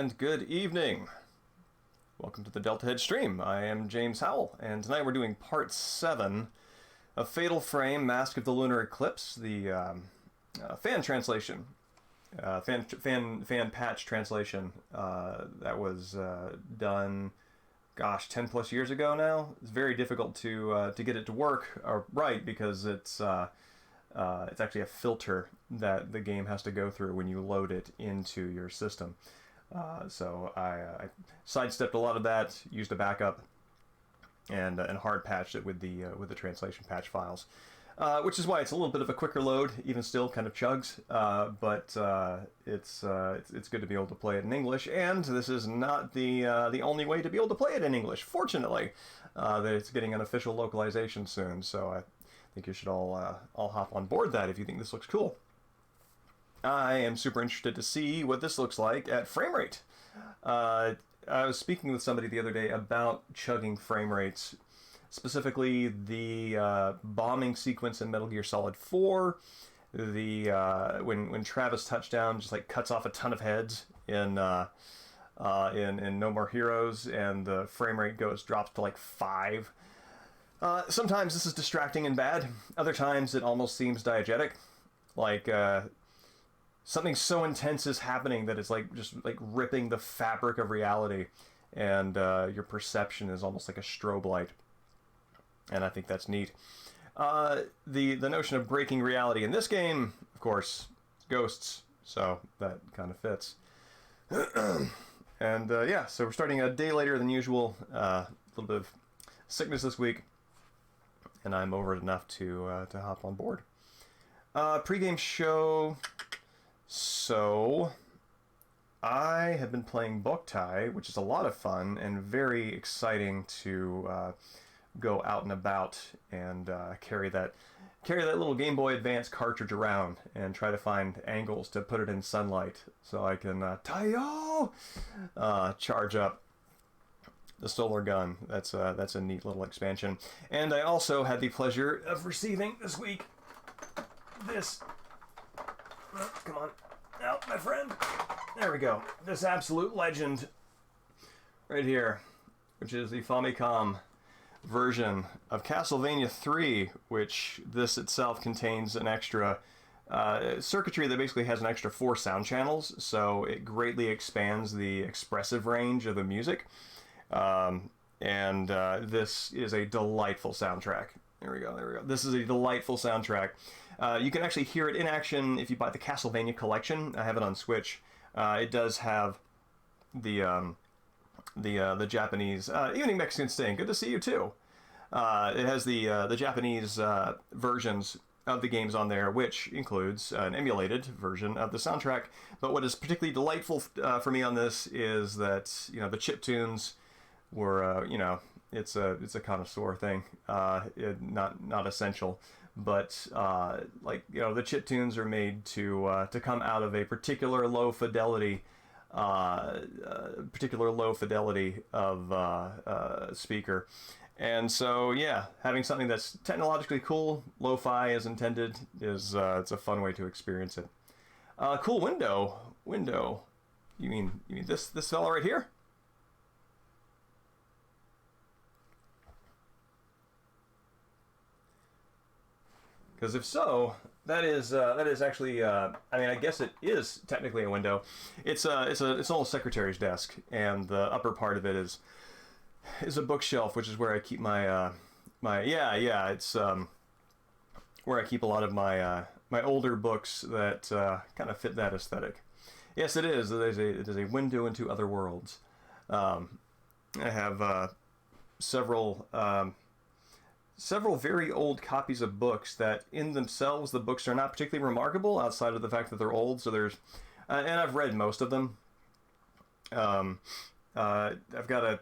and good evening. Welcome to the Deltahead stream. I am James Howell, and tonight we're doing part 7 of Fatal Frame, Mask of the Lunar Eclipse, the fan translation, fan patch translation that was done, gosh, 10 plus years ago now. It's very difficult to get it to work right because it's actually a filter that the game has to go through when you load it into your system. So I sidestepped a lot of that, used a backup, and hard patched it with the translation patch files, which is why it's a little bit of a quicker load. Even still, kind of chugs, but it's good to be able to play it in English. And this is not the only way to be able to play it in English. Fortunately, that it's getting an official localization soon. So I think you should all hop on board that if you think this looks cool. I am super interested to see what this looks like at frame rate. I was speaking with somebody the other day about chugging frame rates, specifically the bombing sequence in Metal Gear Solid 4, when Travis Touchdown just like cuts off a ton of heads in No More Heroes, and the frame rate drops to like 5. Sometimes this is distracting and bad. Other times it almost seems diegetic, like something so intense is happening that it's like just like ripping the fabric of reality, and your perception is almost like a strobe light. And I think that's neat. The notion of breaking reality in this game, of course, is ghosts, so that kind of fits. And yeah, so we're starting a day later than usual. A little bit of sickness this week, and I'm over it enough to hop on board. Pre-game show. So, I have been playing Boktai, which is a lot of fun and very exciting to go out and about and carry that little Game Boy Advance cartridge around and try to find angles to put it in sunlight so I can charge up the solar gun. That's a neat little expansion. And I also had the pleasure of receiving this week this. Come on. Out, my friend. There we go. This absolute legend right here, which is the Famicom version of Castlevania 3, which this itself contains an extra circuitry that basically has an extra 4 sound channels, so it greatly expands the expressive range of the music. And this is a delightful soundtrack. There we go. This is a delightful soundtrack. You can actually hear it in action if you buy the Castlevania collection. I have it on Switch. It does have the Japanese, evening Mexican Sting. Good to see you too. It has the Japanese versions of the games on there, which includes an emulated version of the soundtrack. But what is particularly delightful for me on this is that the chiptunes were it's a connoisseur thing, not essential, but the chiptunes are made to come out of a particular low fidelity of speaker. And so yeah, having something that's technologically cool, lo-fi as intended, is it's a fun way to experience it. Cool window. You mean this fella right here? Because if so, that is actually. I guess it is technically a window. It's an old secretary's desk, and the upper part of it is a bookshelf, which is where I keep my It's where I keep a lot of my older books that kind of fit that aesthetic. Yes, it is. It is a window into other worlds. I have several very old copies of books that in themselves the books are not particularly remarkable outside of the fact that they're old. So there's and I've read most of them. I've got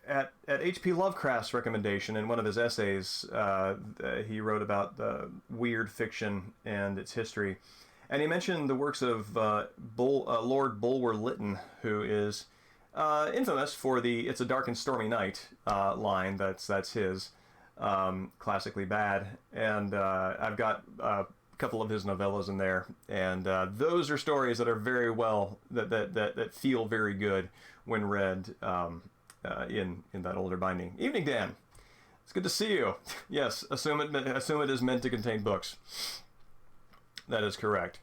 at H.P. Lovecraft's recommendation in one of his essays, he wrote about the weird fiction and its history, and he mentioned the works of Lord Bulwer Lytton, who is infamous for the "It's a Dark and Stormy Night" line. That's his. Classically bad, and I've got couple of his novellas in there, and those are stories that are very well that feel very good when read in that older binding. Evening, Dan. It's good to see you. Yes, assume it is meant to contain books. That is correct.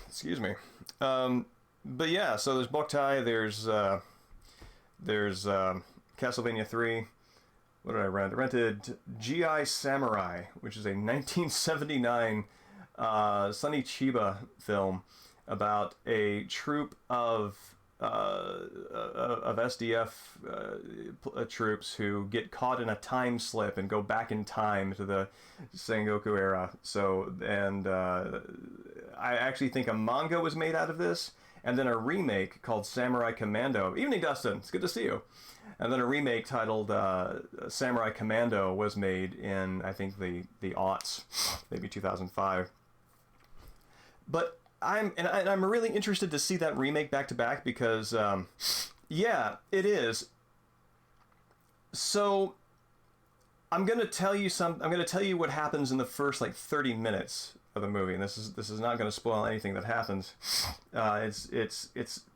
Excuse me. But yeah, so there's Boktai, there's Castlevania 3. What did I rent? I rented G.I. Samurai, which is a 1979 Sonny Chiba film about a troupe of SDF troops who get caught in a time slip and go back in time to the Sengoku era. So, and I actually think a manga was made out of this, and then a remake called Samurai Commando. Evening, Dustin. It's good to see you. And then a remake titled Samurai Commando was made in, I think, the aughts, maybe 2005. But I'm really interested to see that remake back to back because, yeah, it is. So I'm gonna tell you what happens in the first like 30 minutes of the movie, and this is not going to spoil anything that happens.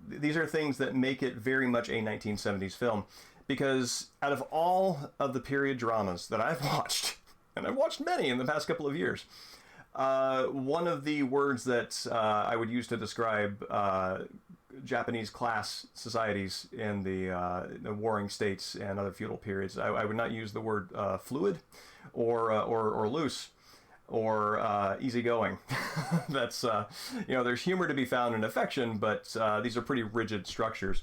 These are things that make it very much a 1970s film, because out of all of the period dramas that I've watched, and I've watched many in the past couple of years, one of the words that I would use to describe Japanese class societies in the warring states and other feudal periods, I would not use the word fluid or loose or easygoing. That's there's humor to be found in affection, but these are pretty rigid structures.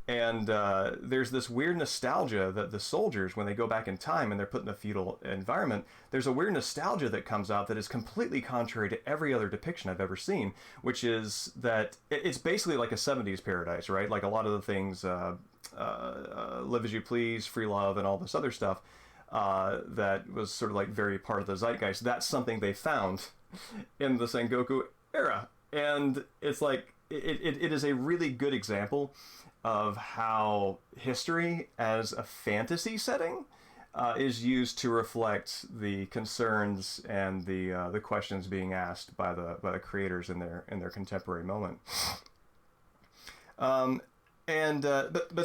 And there's this weird nostalgia that the soldiers, when they go back in time and they're put in a feudal environment, there's a weird nostalgia that comes out that is completely contrary to every other depiction I've ever seen, which is that it's basically like a 70s paradise, right? Like a lot of the things, Live As You Please, Free Love, and all this other stuff that was sort of like very part of the zeitgeist. That's something they found in the Sengoku era. And it's like, it is a really good example of how history as a fantasy setting is used to reflect the concerns and the questions being asked by the creators in their contemporary moment. But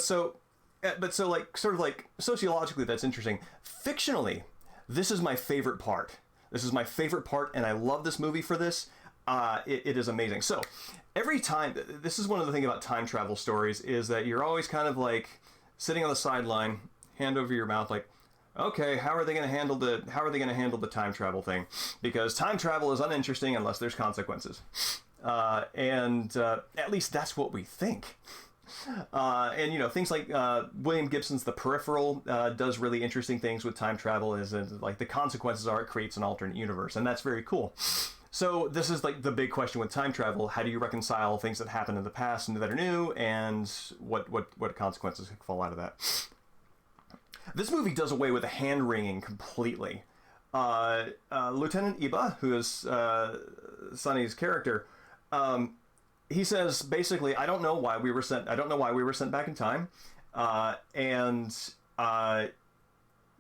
so like sort of like sociologically, that's interesting. Fictionally, this is my favorite part. This is my favorite part, and I love this movie for this. It is amazing. So every time, this is one of the things about time travel stories, is that you're always kind of like sitting on the sideline, hand over your mouth, like, okay, how are they going to handle the time travel thing? Because time travel is uninteresting unless there's consequences. And at least that's what we think. And things like William Gibson's The Peripheral does really interesting things with time travel, is like the consequences are it creates an alternate universe, and that's very cool. So this is like the big question with time travel. How do you reconcile things that happened in the past and that are new, and what consequences fall out of that? This movie does away with the hand-wringing completely. Lieutenant Iba, who is Sonny's character, he says basically, I don't know why we were sent back in time,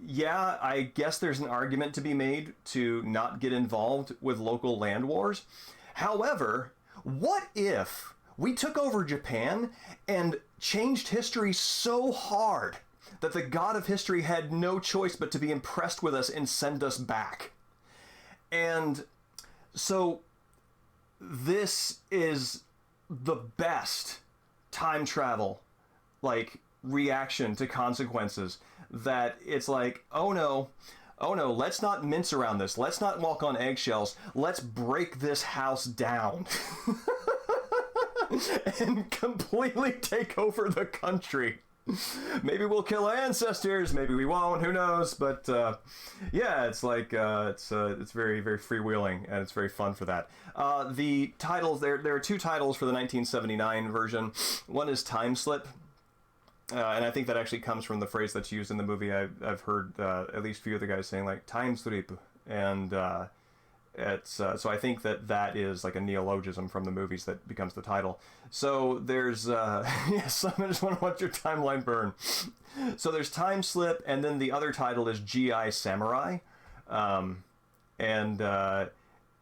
yeah, I guess there's an argument to be made to not get involved with local land wars. However, what if we took over Japan and changed history so hard that the god of history had no choice but to be impressed with us and send us back? And so this is the best time travel, like, reaction to consequences, that it's like, oh no, let's not mince around this. Let's not walk on eggshells. Let's break this house down and completely take over the country. Maybe we'll kill our ancestors, maybe we won't, who knows? But yeah, it's like it's very, very freewheeling, and it's very fun for that. The titles, there are two titles for the 1979 version. One is Time Slip. And I think that actually comes from the phrase that's used in the movie. I've heard at least a few of the guys saying like time slip, and it's so I think that is like a neologism from the movies that becomes the title. So there's yes, I just want to watch your timeline burn. So there's Time Slip, and then the other title is G.I. Samurai, and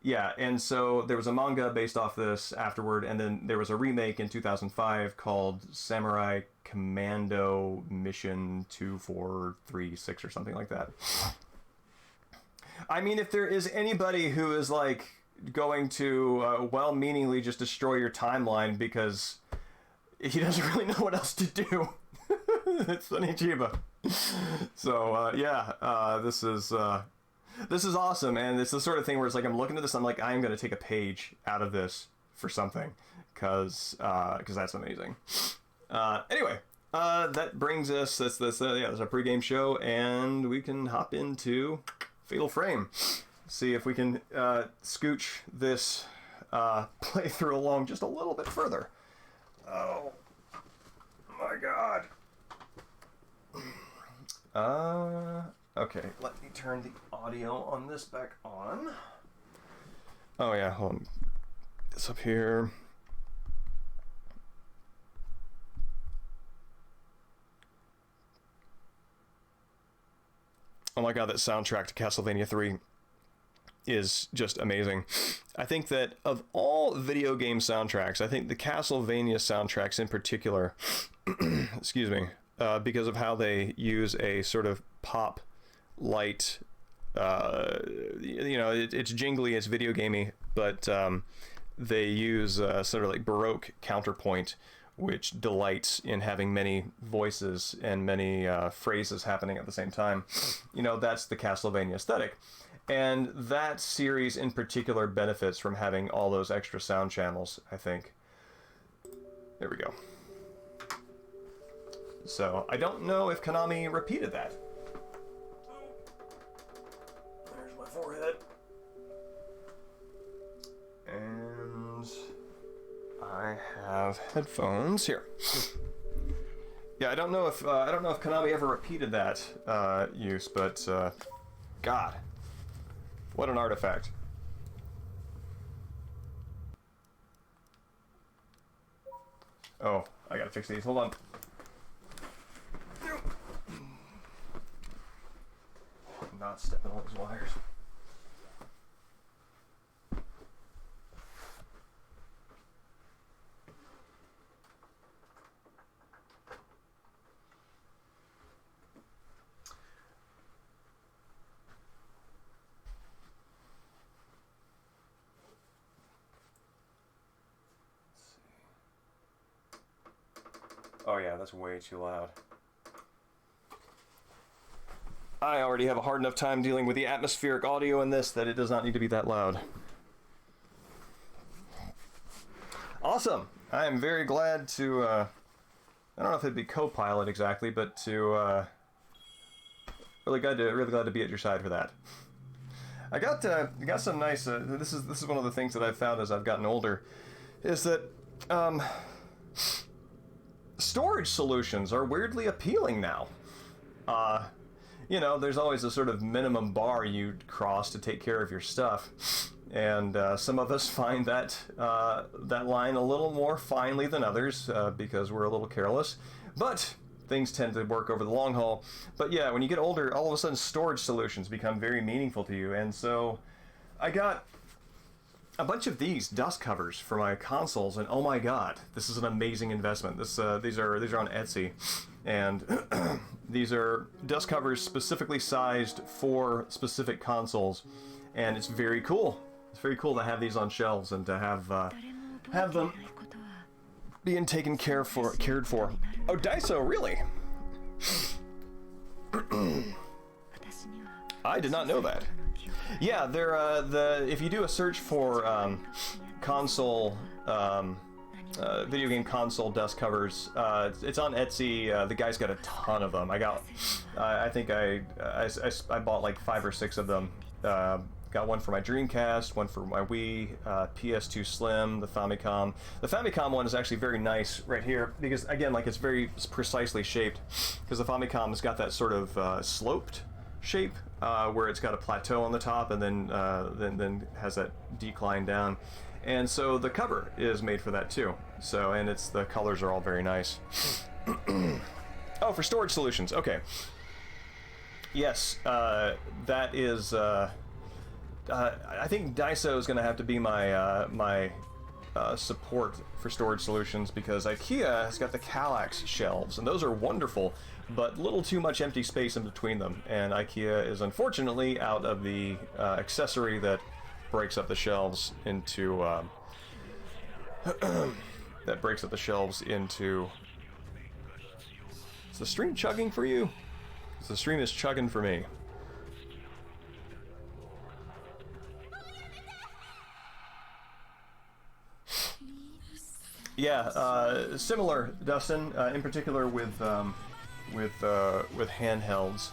Yeah, and so there was a manga based off this afterward, and then there was a remake in 2005 called Samurai Commando Mission 2436 or something like that. I mean, if there is anybody who is like going to well-meaningly just destroy your timeline because he doesn't really know what else to do, it's Onichiba. So yeah, this is awesome, and it's the sort of thing where it's like I'm looking at this, I'm like, I'm gonna take a page out of this for something, because that's amazing. Anyway, that brings us, that's our pregame show, and we can hop into Fatal Frame. See if we can scooch this playthrough along just a little bit further. Oh my god. Okay, let me turn the audio on this back on. Oh yeah, hold on. This up here. Oh my god, that soundtrack to Castlevania 3 is just amazing. I think that of all video game soundtracks, I think the Castlevania soundtracks in particular, excuse me, because of how they use a sort of pop light, it's jingly, it's video gamey, but they use sort of like Baroque counterpoint, which delights in having many voices and many phrases happening at the same time. That's the Castlevania aesthetic. And that series in particular benefits from having all those extra sound channels, I think. There we go. So, I don't know if Konami repeated that. There's my forehead. And I have headphones here. Yeah, I don't know if Konami ever repeated that use, but God, what an artifact. Oh, I gotta fix these. Hold on. Not stepping on these wires. Oh yeah, that's way too loud. I already have a hard enough time dealing with the atmospheric audio in this that it does not need to be that loud. Awesome! I am very glad to, I don't know if it'd be co-pilot exactly, but to, really glad to be at your side for that. I got some nice, this is one of the things that I've found as I've gotten older, is that, storage solutions are weirdly appealing now. There's always a sort of minimum bar you'd cross to take care of your stuff, and some of us find that line a little more finely than others because we're a little careless, but things tend to work over the long haul. But yeah, when you get older, all of a sudden storage solutions become very meaningful to you, and so I got a bunch of these dust covers for my consoles, and oh my god, this is an amazing investment. These are on Etsy, and these are dust covers specifically sized for specific consoles, and it's very cool. It's very cool to have these on shelves and to have them being cared for. Oh, Daiso, really? I did not know that. Yeah, they're if you do a search for console video game console dust covers, it's on Etsy. The guy's got a ton of them. I think I bought like 5 or 6 of them. Got one for my Dreamcast, one for my Wii, PS2 Slim, the Famicom. The Famicom one is actually very nice right here because, again, like, it's very precisely shaped, because the Famicom has got that sort of sloped shape where it's got a plateau on the top and then has that decline down. And so the cover is made for that too. So, and the colors are all very nice. Oh, for storage solutions. Okay. Yes, that is I think Daiso is going to have to be my support for storage solutions, because IKEA has got the Kallax shelves, and those are wonderful, but little too much empty space in between them, and IKEA is unfortunately out of the accessory that breaks up the shelves into Is the stream chugging for you? 'Cause the stream is chugging for me. Yeah, similar, Dustin. In particular with handhelds.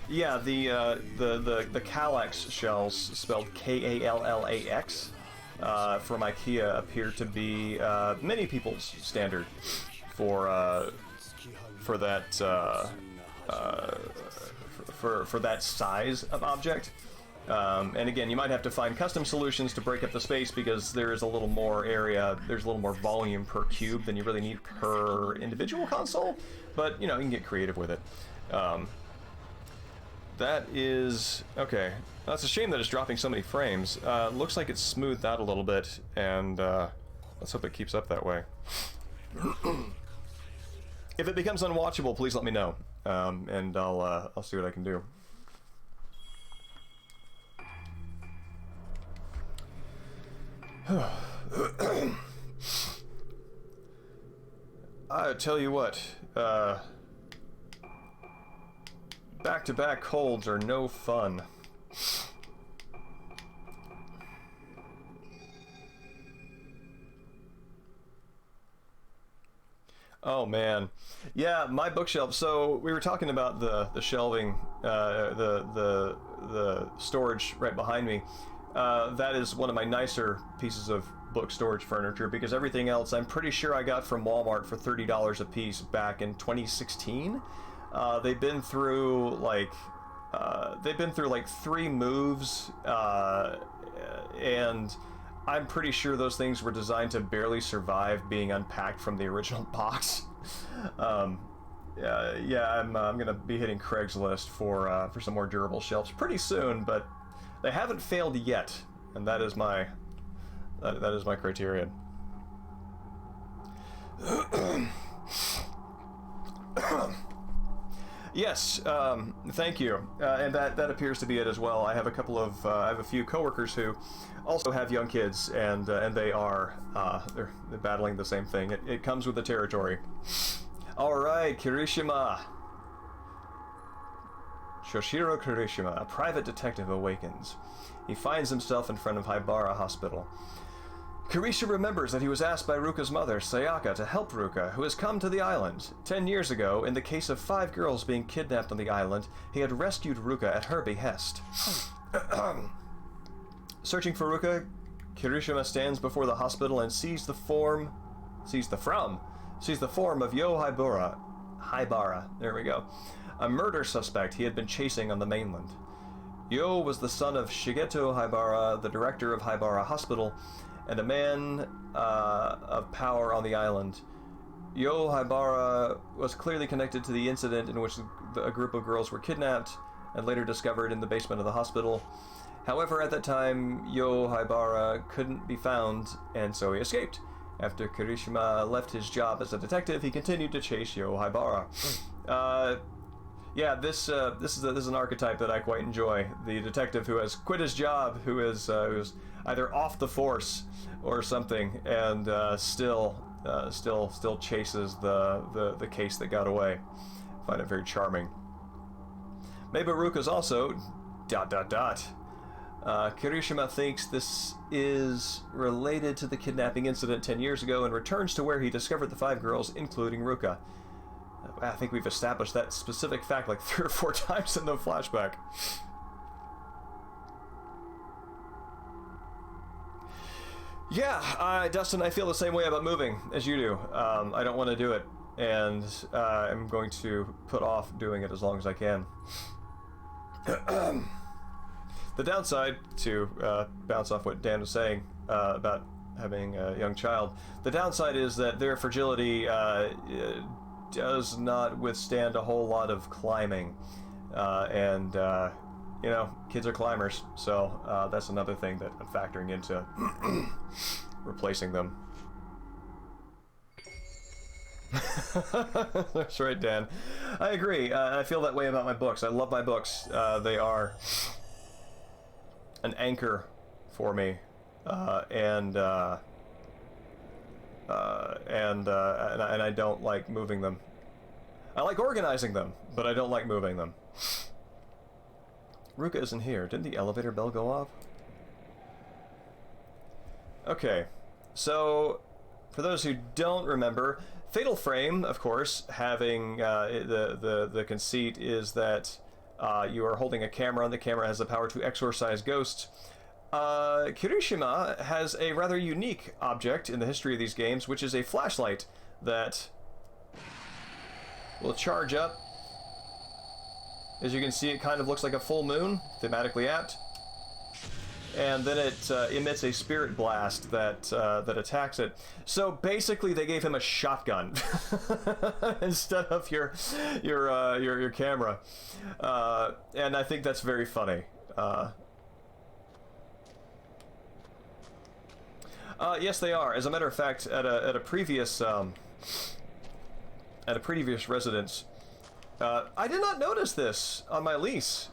Yeah, the Kallax shells, spelled Kallax, from IKEA, appear to be many people's standard for that for that size of object. And again, you might have to find custom solutions to break up the space, because there is a little more area, there's a little more volume per cube than you really need per individual console, but, you know, you can get creative with it. That is... okay. That's a shame that it's dropping so many frames. Looks like it's smoothed out a little bit, and let's hope it keeps up that way. If it becomes unwatchable, please let me know, and I'll see what I can do. I tell you what, back-to-back colds are no fun. Oh man, yeah, my bookshelf. So we were talking about the shelving, the storage right behind me. That is one of my nicer pieces of book storage furniture, because everything else I'm pretty sure I got from Walmart for $30 a piece back in 2016. They've been through like 3 moves, and I'm pretty sure those things were designed to barely survive being unpacked from the original box. Yeah, I'm gonna be hitting Craigslist for some more durable shelves pretty soon, but they haven't failed yet, and that is my criterion. Yes, thank you, and that appears to be it as well. I have a couple of I have a few coworkers who also have young kids, and they are they're battling the same thing. It comes with the territory. All right, Kirishima. Shoshiro Kirishima, a private detective, awakens. He finds himself in front of Haibara Hospital. Kirishima remembers that he was asked by Ruka's mother, Sayaka, to help Ruka, who has come to the island. 10 years ago, in the case of 5 girls being kidnapped on the island, he had rescued Ruka at her behest. Searching for Ruka, Kirishima stands before the hospital and sees the form of Yo Haibara, there we go, a murder suspect he had been chasing on the mainland. Yo was the son of Shigeto Haibara, the director of Haibara Hospital, and a man of power on the island. Yo Haibara was clearly connected to the incident in which a group of girls were kidnapped and later discovered in the basement of the hospital. However, at that time, Yo Haibara couldn't be found, and so he escaped. After Kirishima left his job as a detective, he continued to chase Yo Haibara. Yeah, this is an archetype that I quite enjoy. The detective who has quit his job, who's either off the force or something, and still chases the case that got away. I find it very charming. Maybe Ruka's also ... Kirishima thinks this is related to the kidnapping incident 10 years ago and returns to where he discovered the 5 girls, including Ruka. I think we've established that specific fact like 3 or 4 times in the flashback. Yeah, Dustin, I feel the same way about moving as you do. I don't want to do it, and I'm going to put off doing it as long as I can. The downside, to bounce off what Dan was saying about having a young child, the downside is that their fragility does not withstand a whole lot of climbing, and you know, kids are climbers, so that's another thing that I'm factoring into replacing them. That's right, Dan. I agree. I feel that way about my books. I love my books. They are an anchor for me, and I don't like moving them. I like organizing them, but I don't like moving them. Ruka isn't here. Didn't the elevator bell go off? Okay, so for those who don't remember, Fatal Frame, of course, having the conceit is that you are holding a camera, and the camera has the power to exorcise ghosts. Kirishima has a rather unique object in the history of these games, which is a flashlight that will charge up. As you can see, it kind of looks like a full moon, thematically apt. And then it emits a spirit blast that attacks it. So basically, they gave him a shotgun instead of your camera, and I think that's very funny. Yes, they are. As a matter of fact, at a previous residence, I did not notice this on my lease.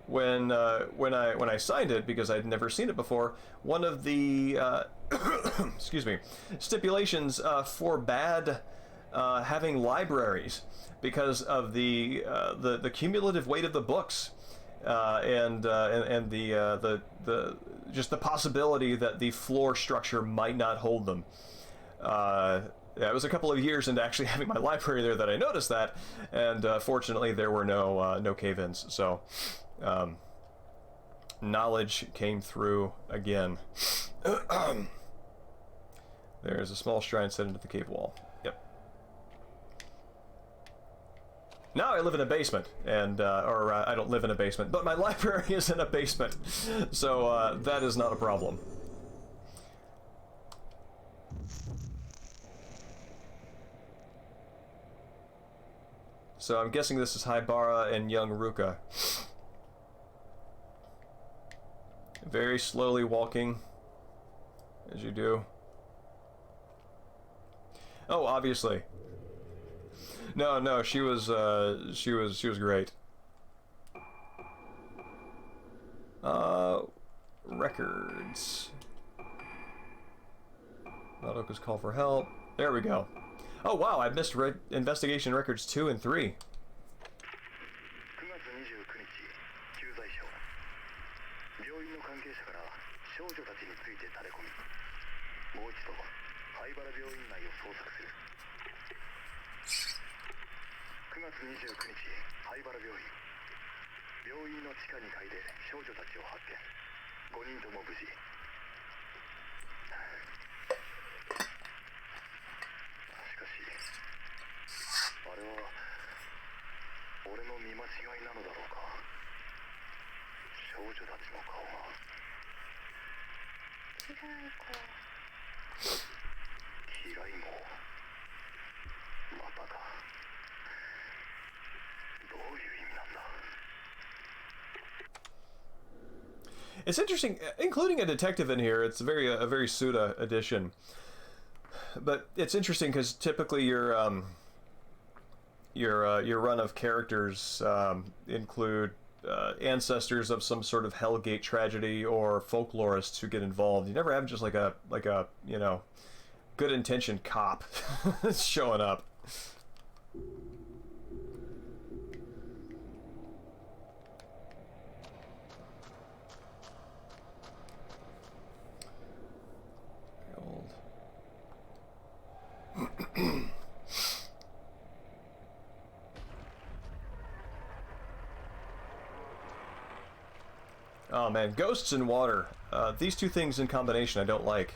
When I signed it, because I'd never seen it before, one of the excuse me, stipulations forbade having libraries because of the cumulative weight of the books, and the just the possibility that the floor structure might not hold them. Yeah, it was a couple of years into actually having my library there that I noticed that, and fortunately there were no cave-ins, so knowledge came through again. There's a small shrine set into the cave wall. Yep. Now I live in a basement, and I don't live in a basement, but my library is in a basement, so that is not a problem. So I'm guessing this is Haibara and young Ruka. Very slowly walking, as you do. Oh, obviously. No, she was great. Records. Madoka's call for help. There we go. Oh wow, I missed investigation records 2 and 3. It's interesting, including a detective in here. It's a very Suda edition, but it's interesting because typically your run of characters include ancestors of some sort of Hellgate tragedy or folklorists who get involved. You never have just like a you know, good intentioned cop showing up. Oh man, ghosts and water. These two things in combination I don't like.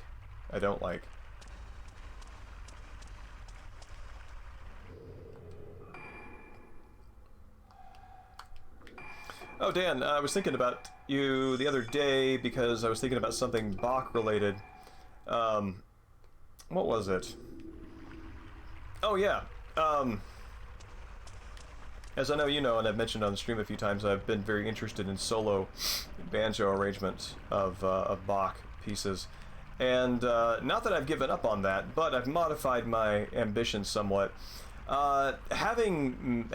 Oh Dan, I was thinking about you the other day because I was thinking about something Bach related. What was it? Oh yeah. As I know you know, and I've mentioned on the stream a few times, I've been very interested in solo banjo arrangements of Bach pieces. And not that I've given up on that, but I've modified my ambitions somewhat. Having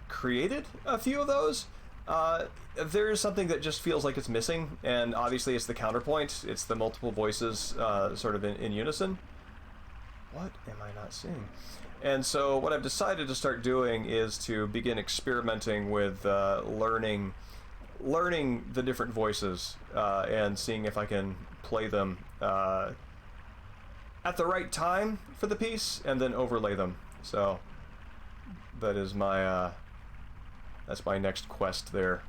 created a few of those, there's something that just feels like it's missing, and obviously it's the counterpoint. It's the multiple voices sort of in unison. What am I not seeing? And so what I've decided to start doing is to begin experimenting with learning the different voices and seeing if I can play them at the right time for the piece and then overlay them. So that is my that's my next quest there.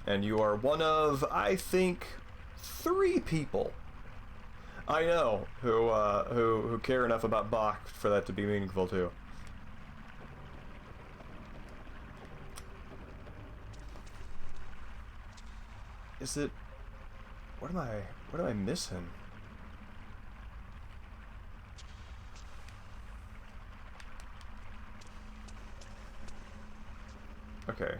And you are one of, I think, 3 people I know who care enough about Bach for that to be meaningful too. Is it? What am I missing? Okay.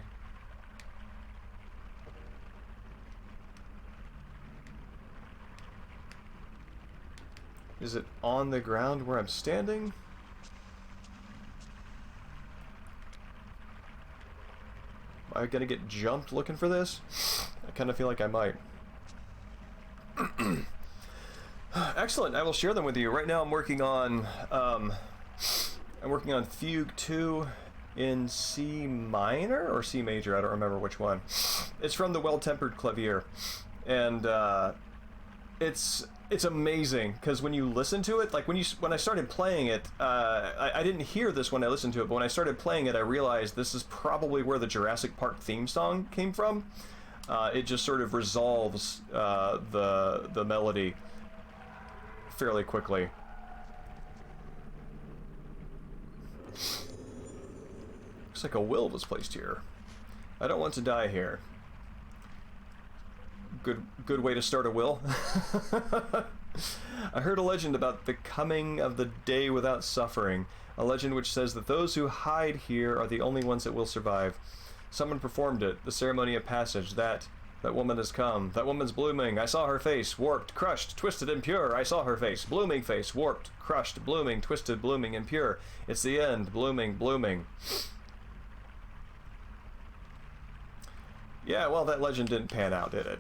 Is it on the ground where I'm standing? Am I gonna get jumped looking for this? I kind of feel like I might. Excellent. I will share them with you. Right now I'm working on Fugue 2 in C minor or C major. I don't remember which one. It's from the Well-Tempered Clavier, and it's amazing because when you listen to it, like when I started playing it, I didn't hear this when I listened to it, but when I started playing it, I realized this is probably where the Jurassic Park theme song came from. It just sort of resolves the melody fairly quickly. Looks like a will was placed here. I don't want to die here. Good way to start a will. I heard a legend about the coming of the day without suffering. A legend which says that those who hide here are the only ones that will survive. Someone performed it. The ceremony of passage. That woman has come. That woman's blooming. I saw her face. Warped, crushed, twisted, and pure. I saw her face. Blooming face. Warped, crushed, blooming, twisted, blooming, and pure. It's the end. Blooming, blooming. Yeah, well, that legend didn't pan out, did it?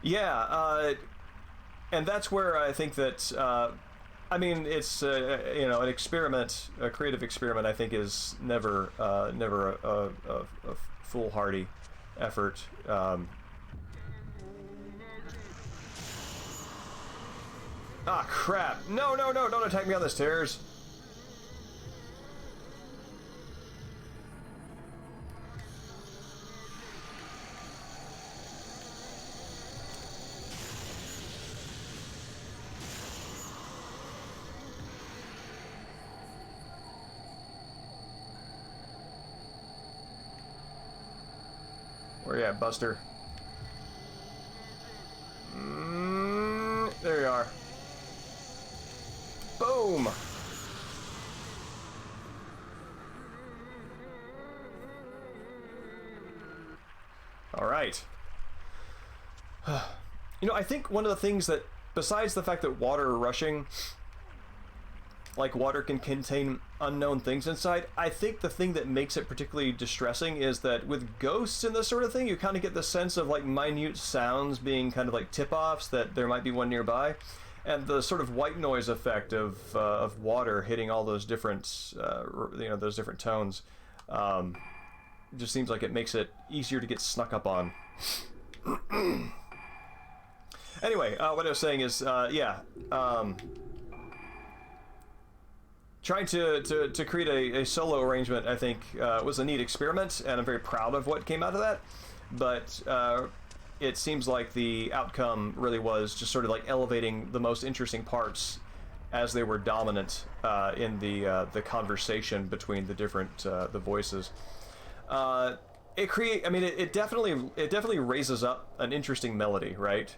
Yeah, and that's where I think that, I mean, it's, you know, an experiment, a creative experiment, I think is never a foolhardy effort. Ah, crap. No, don't attack me on the stairs. Where you at, Buster? There you are. Boom! Alright. You know, I think one of the things that, besides the fact that water rushing, like water can contain unknown things inside, I think the thing that makes it particularly distressing is that with ghosts and this sort of thing, you kind of get the sense of like minute sounds being kind of like tip-offs that there might be one nearby, and the sort of white noise effect of water hitting all those different you know, those different tones just seems like it makes it easier to get snuck up on. Anyway, what I was saying is yeah, trying to create a solo arrangement, I think, was a neat experiment, and I'm very proud of what came out of that. But it seems like the outcome really was just sort of like elevating the most interesting parts as they were dominant in the conversation between the different the voices. It definitely raises up an interesting melody, right?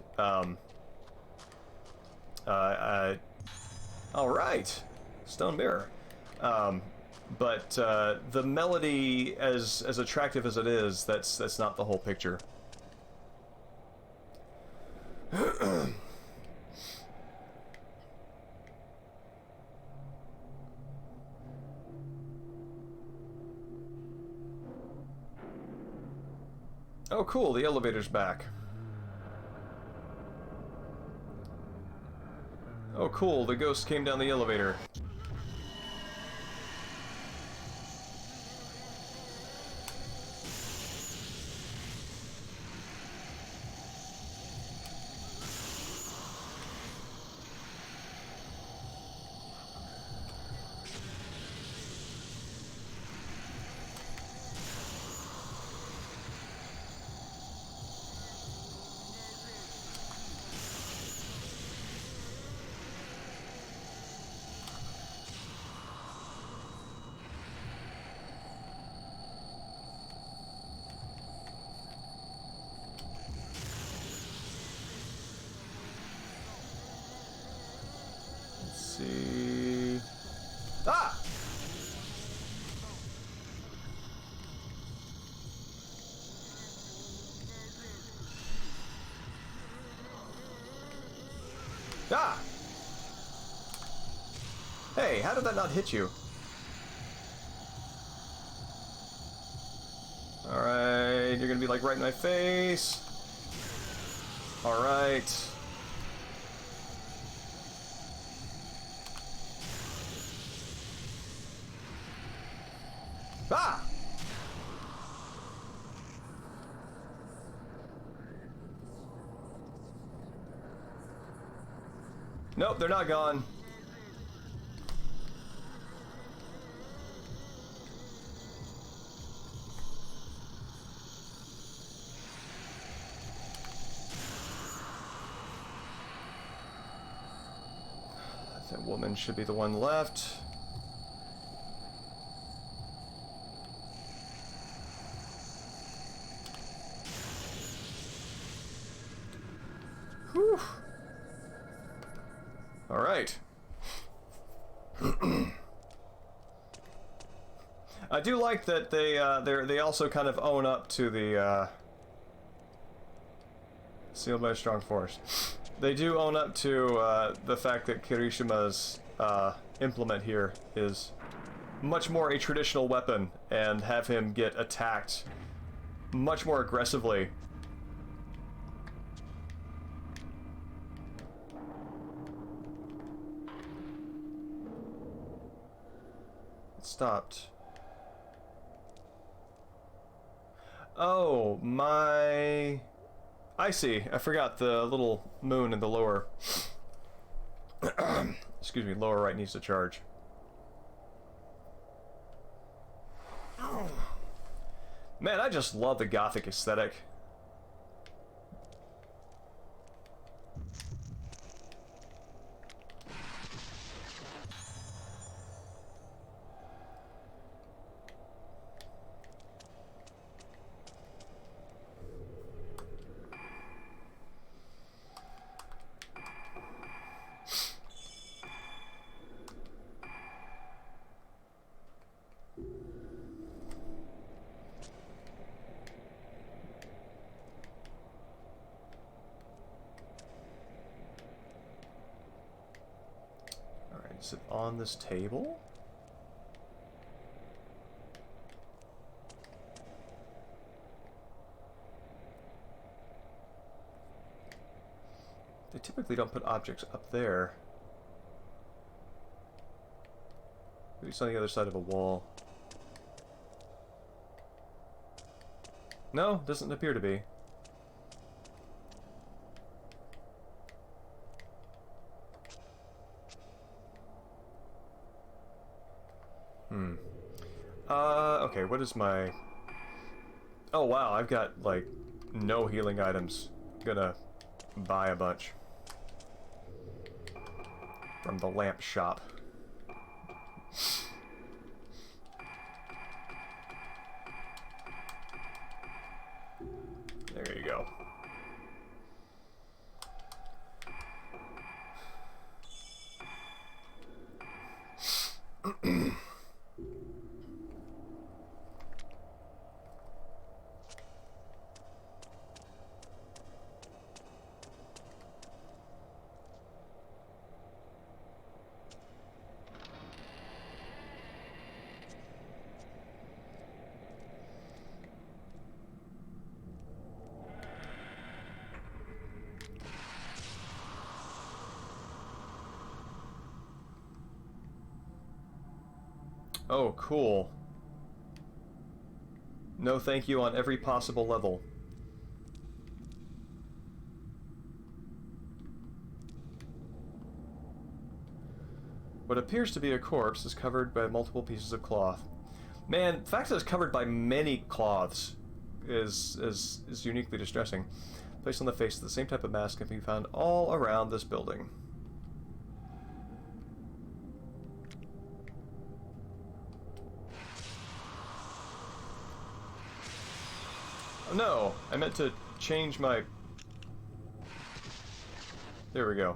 All right, Stone Mirror. But the melody, as attractive as it is, that's not the whole picture. Oh, cool, the elevator's back. Oh, cool, the ghost came down the elevator. See. Ah! Ah! Hey, how did that not hit you? Alright, you're gonna be like right in my face. Alright. Ah! Nope, they're not gone. That woman should be the one left. Whew. All right. I do like that they also kind of own up to the sealed by a strong force. They do own up to the fact that Kirishima's implement here is much more a traditional weapon, and have him get attacked much more aggressively. It stopped. Oh, my... I see. I forgot the little moon in the lower... excuse me, lower right needs to charge. Man, I just love the Gothic aesthetic. Is it on this table? They typically don't put objects up there. Maybe it's on the other side of a wall. No, doesn't appear to be. Okay, what is my... Oh wow, I've got, like, no healing items. Gonna buy a bunch. From the lamp shop. There you go. Oh, cool. No thank you on every possible level. What appears to be a corpse is covered by multiple pieces of cloth. Man, the fact that it's covered by many cloths is uniquely distressing. Placed on the face, the same type of mask can be found all around this building. Oh, no, I meant to change my... There we go.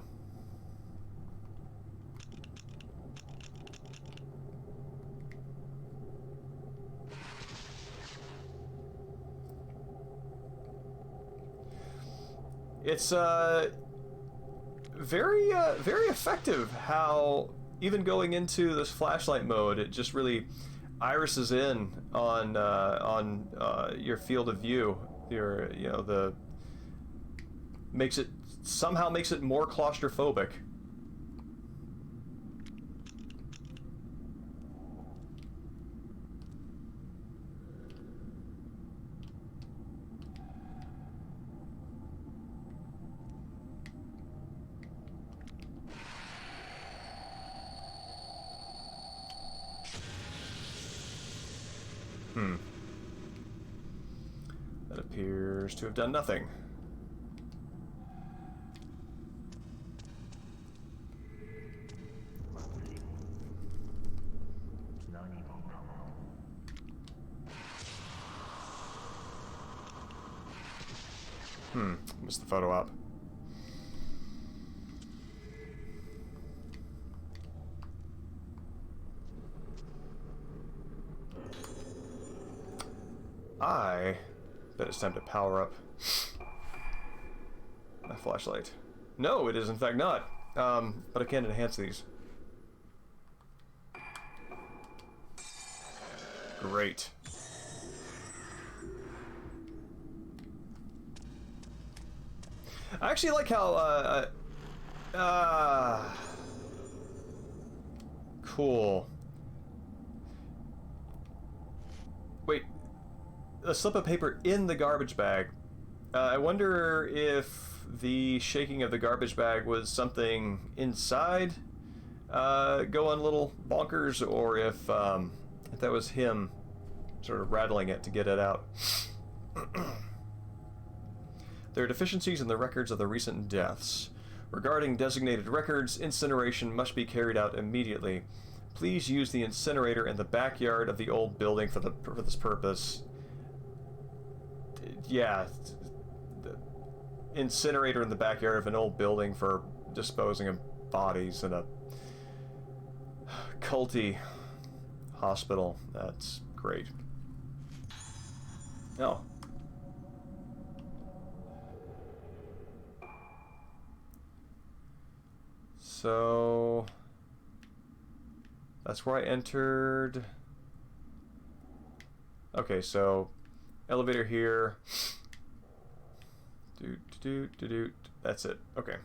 It's very effective how even going into this flashlight mode, it just really irises in on your field of view. Your somehow makes it more claustrophobic. That appears to have done nothing. Missed the photo op. I bet it's time to power up my flashlight. No, it is in fact not. But I can enhance these. Great. I actually like how, cool. Wait, a slip of paper in the garbage bag. I wonder if the shaking of the garbage bag was something inside going a little bonkers, or if that was him sort of rattling it to get it out. There are deficiencies in the records of the recent deaths. Regarding designated records, incineration must be carried out immediately. Please use the incinerator in the backyard of the old building for this purpose. Yeah, the incinerator in the backyard of an old building for disposing of bodies in a culty hospital. That's great. Oh. So that's where I entered. Okay, so elevator here. That's it. Okay.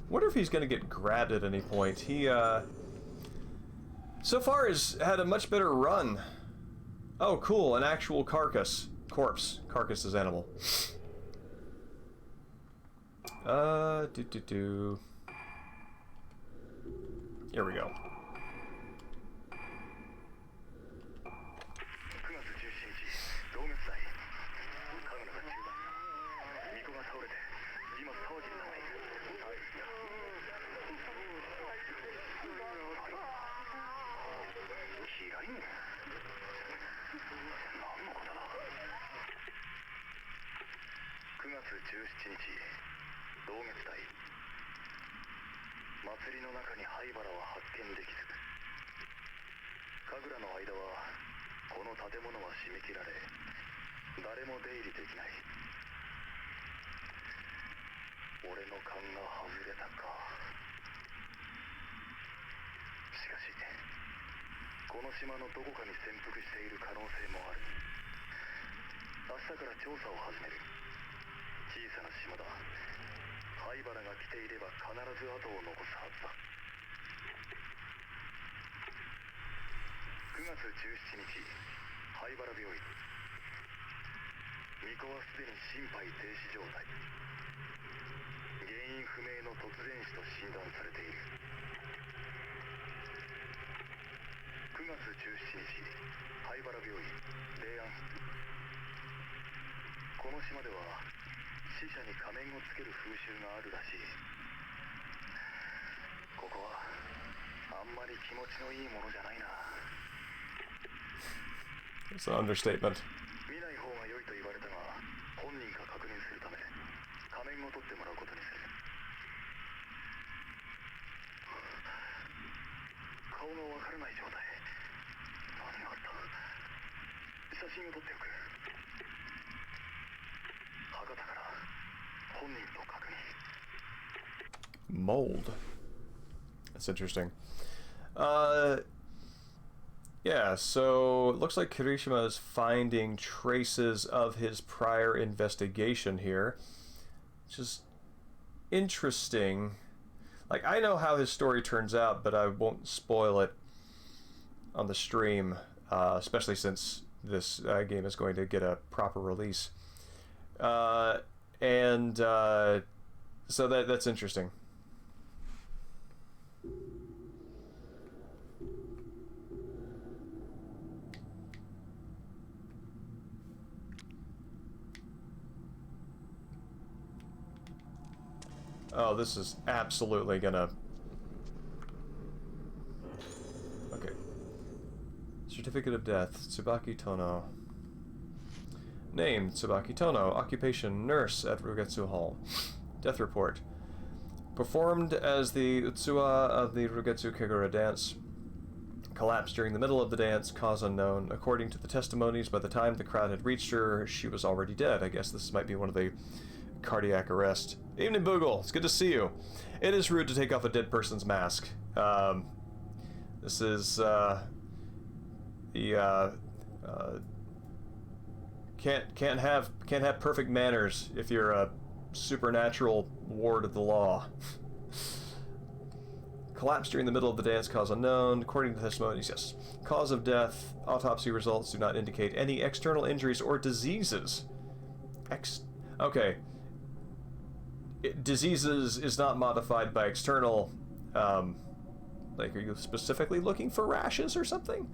Wonder if he's gonna get grabbed at any point. He so far has had a much better run. Oh, cool, an actual corpse. Carcass is animal. Here we go. 明日から調査を始める。小さな島だ。灰原が来ていれば必ず後を残すはずだ。9月17日、灰原病院。巫女はすでに心肺停止状態。原因不明の突然死と診断されている。9月17日、灰原病院、霊安室。この島では死者に仮面をつける風習があるらしい。ここはあんまり気持ちのいいものじゃないな。It's an understatement. 見ない方が良いと言われたが、本人か確認するため仮面を取ってもらうことにする。顔がわからない状態。何があった？写真を撮っておく。博多から本人と確認。Mold. That's interesting. Yeah, so it looks like Kirishima is finding traces of his prior investigation here. Which is interesting. Like, I know how his story turns out, but I won't spoil it on the stream, especially since this game is going to get a proper release. So that's interesting. Oh, this is absolutely gonna... Okay. Certificate of death, Tsubaki Tono. Name, Tsubaki Tono. Occupation, nurse at Rugetsu Hall. Death report. Performed as the Utsuwa of the Rugetsu Kegura dance. Collapsed during the middle of the dance, cause unknown. According to the testimonies, by the time the crowd had reached her, she was already dead. I guess this might be one of the cardiac arrest. Evening, Boogle. It's good to see you. It is rude to take off a dead person's mask. This is can't have perfect manners if you're a supernatural ward of the law. Collapse during the middle of the dance, cause unknown. According to the testimonies, yes. Cause of death, autopsy results do not indicate any external injuries or diseases. Okay. Diseases is not modified by external, like, are you specifically looking for rashes or something?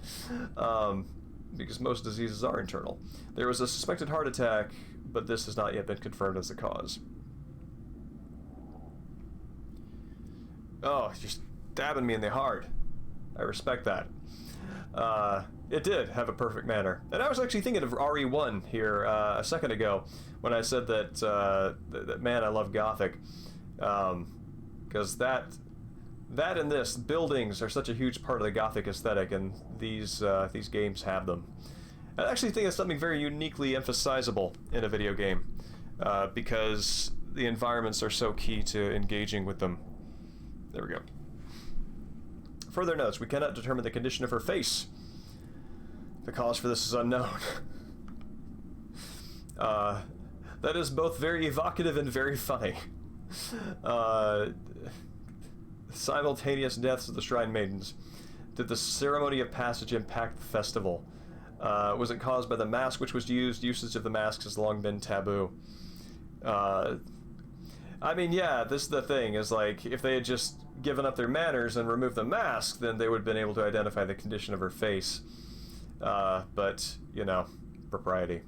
Because most diseases are internal. There was a suspected heart attack, but this has not yet been confirmed as the cause. Oh, you're stabbing me in the heart. I respect that. It did have a perfect manner. And I was actually thinking of RE1 here a second ago when I said that, that man, I love Gothic. Because that and this, buildings are such a huge part of the Gothic aesthetic, and these games have them. I actually think it's something very uniquely emphasizable in a video game, because the environments are so key to engaging with them. There we go. Further notes, we cannot determine the condition of her face. The cause for this is unknown. That is both very evocative and very funny. Simultaneous deaths of the Shrine Maidens. Did the ceremony of passage impact the festival? Was it caused by the mask which was used? Usage of the masks has long been taboo. I mean, yeah, this is the thing, is like, if they had just given up their manners and removed the mask, then they would have been able to identify the condition of her face. But, you know, propriety.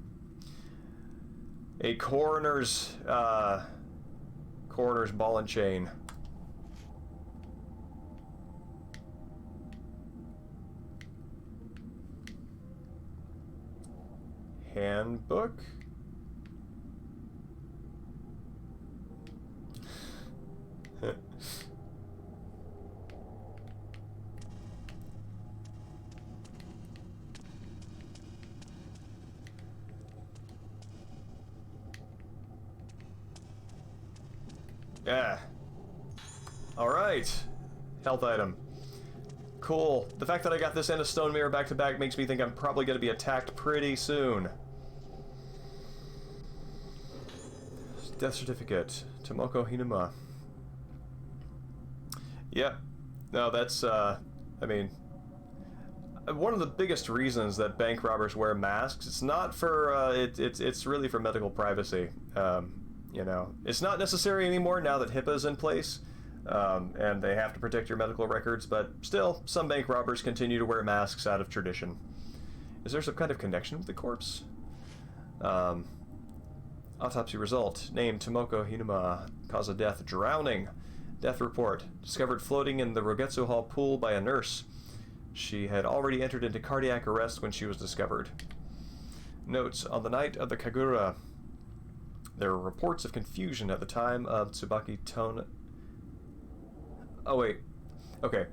A coroner's ball and chain. Handbook? Yeah. Alright. Health item. Cool. The fact that I got this and a stone mirror back to back makes me think I'm probably going to be attacked pretty soon. Death certificate. Tomoko Hinuma. Yep. No, that's, I mean, one of the biggest reasons that bank robbers wear masks, it's not for, it's really for medical privacy. You know, it's not necessary anymore now that HIPAA's in place, and they have to protect your medical records, but still, some bank robbers continue to wear masks out of tradition. Is there some kind of connection with the corpse? Autopsy result. Name, Tomoko Hinuma. Cause of death, drowning. Death report. Discovered floating in the Rogetsu Hall pool by a nurse. She had already entered into cardiac arrest when she was discovered. Notes. On the night of the Kagura, there were reports of confusion at the time of Tsubaki Tono... Oh, wait. Okay.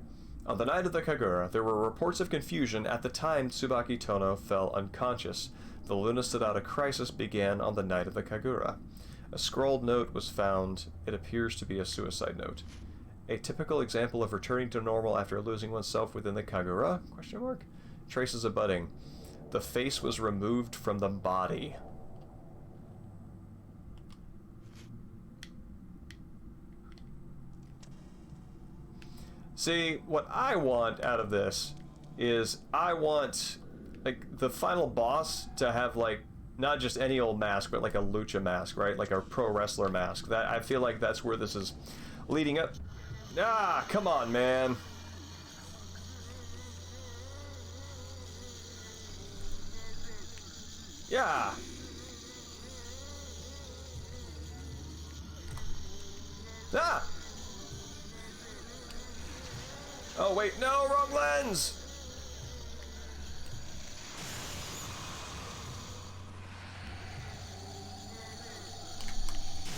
On the night of the Kagura, there were reports of confusion at the time Tsubaki Tono fell unconscious. The Luna Sodata crisis began on the night of the Kagura. A scrawled note was found. It appears to be a suicide note. A typical example of returning to normal after losing oneself within the Kagura? Question mark? Traces of budding. The face was removed from the body. See, what I want out of this is I want, like, the final boss to have, like, not just any old mask, but like a lucha mask, right? Like a pro wrestler mask. That, I feel like that's where this is leading up. Ah, come on, man. Yeah. Ah! Oh, wait, no, wrong lens!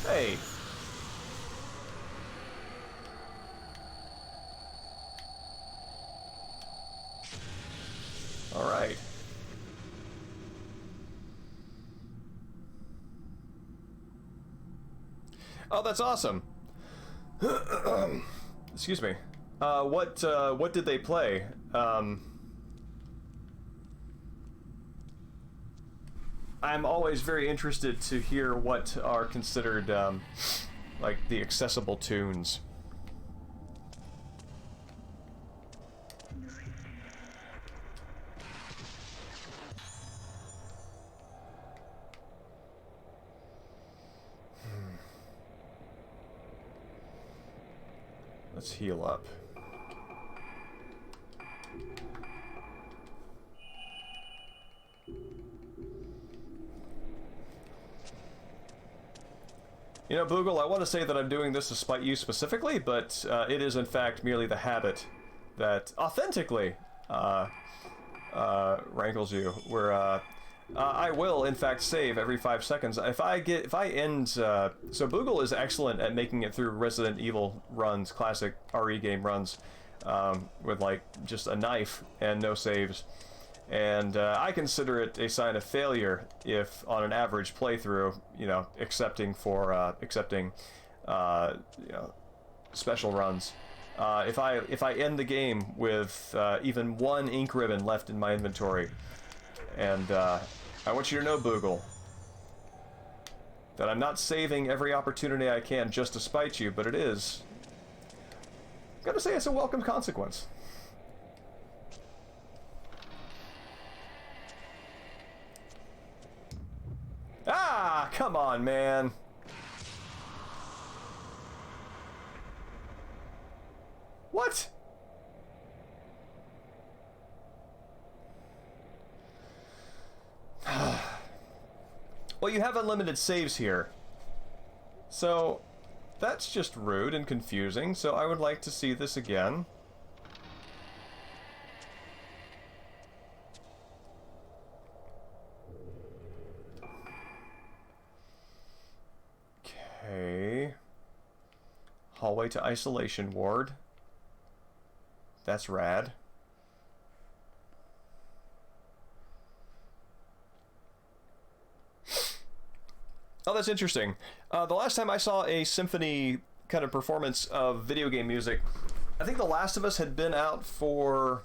Hey. All right. Oh, that's awesome. Excuse me. What did they play? I'm always very interested to hear what are considered, like, the accessible tunes. Let's heal up. You know, Boogle, I want to say that I'm doing this to spite you specifically, but it is in fact merely the habit that authentically rankles you. Where I will in fact save every 5 seconds. If I end, so Boogle is excellent at making it through Resident Evil runs, classic RE game runs, with like just a knife and no saves. And I consider it a sign of failure if, on an average playthrough, you know, accepting you know, special runs, if I end the game with even one ink ribbon left in my inventory, and I want you to know, Boogle, that I'm not saving every opportunity I can just to spite you, but it is, I'm gonna say, it's a welcome consequence. Ah, come on, man. What? Well, you have unlimited saves here. So, that's just rude and confusing, so I would like to see this again. Okay. Hallway to isolation ward. That's rad. Oh, that's interesting. The last time I saw a symphony kind of performance of video game music, I think The Last of Us had been out for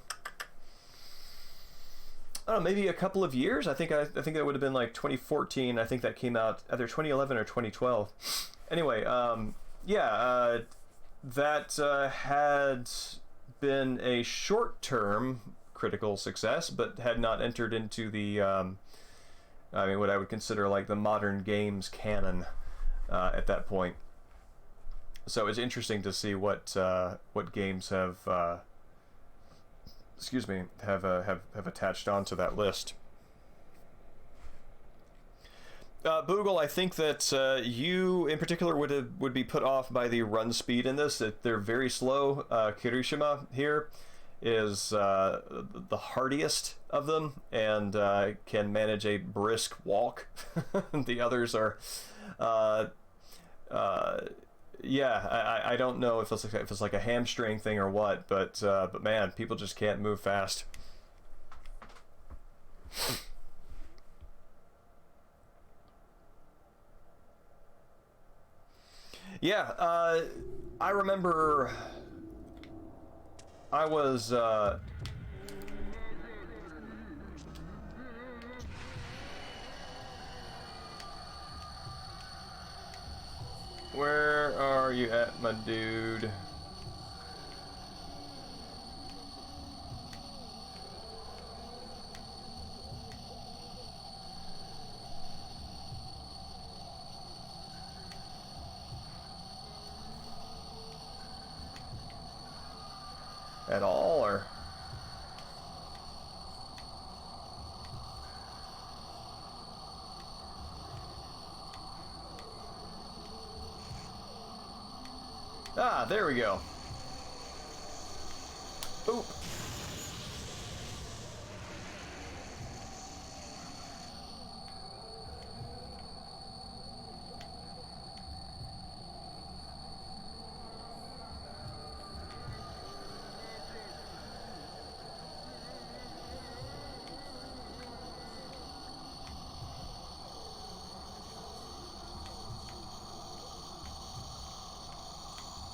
I don't know, maybe a couple of years. I think that would have been like 2014. I think that came out either 2011 or 2012. Anyway, that had been a short-term critical success, but had not entered into the, what I would consider like the modern games canon at that point. So it's interesting to see what games have have attached onto that list. Boogle, I think that you in particular would be put off by the run speed in this. They're very slow. Kirishima here is the hardiest of them and can manage a brisk walk. The others are, I don't know if it's like a hamstring thing or what, but man, people just can't move fast. Yeah, I remember I was where are you at, my dude? At all, or there we go. Oop.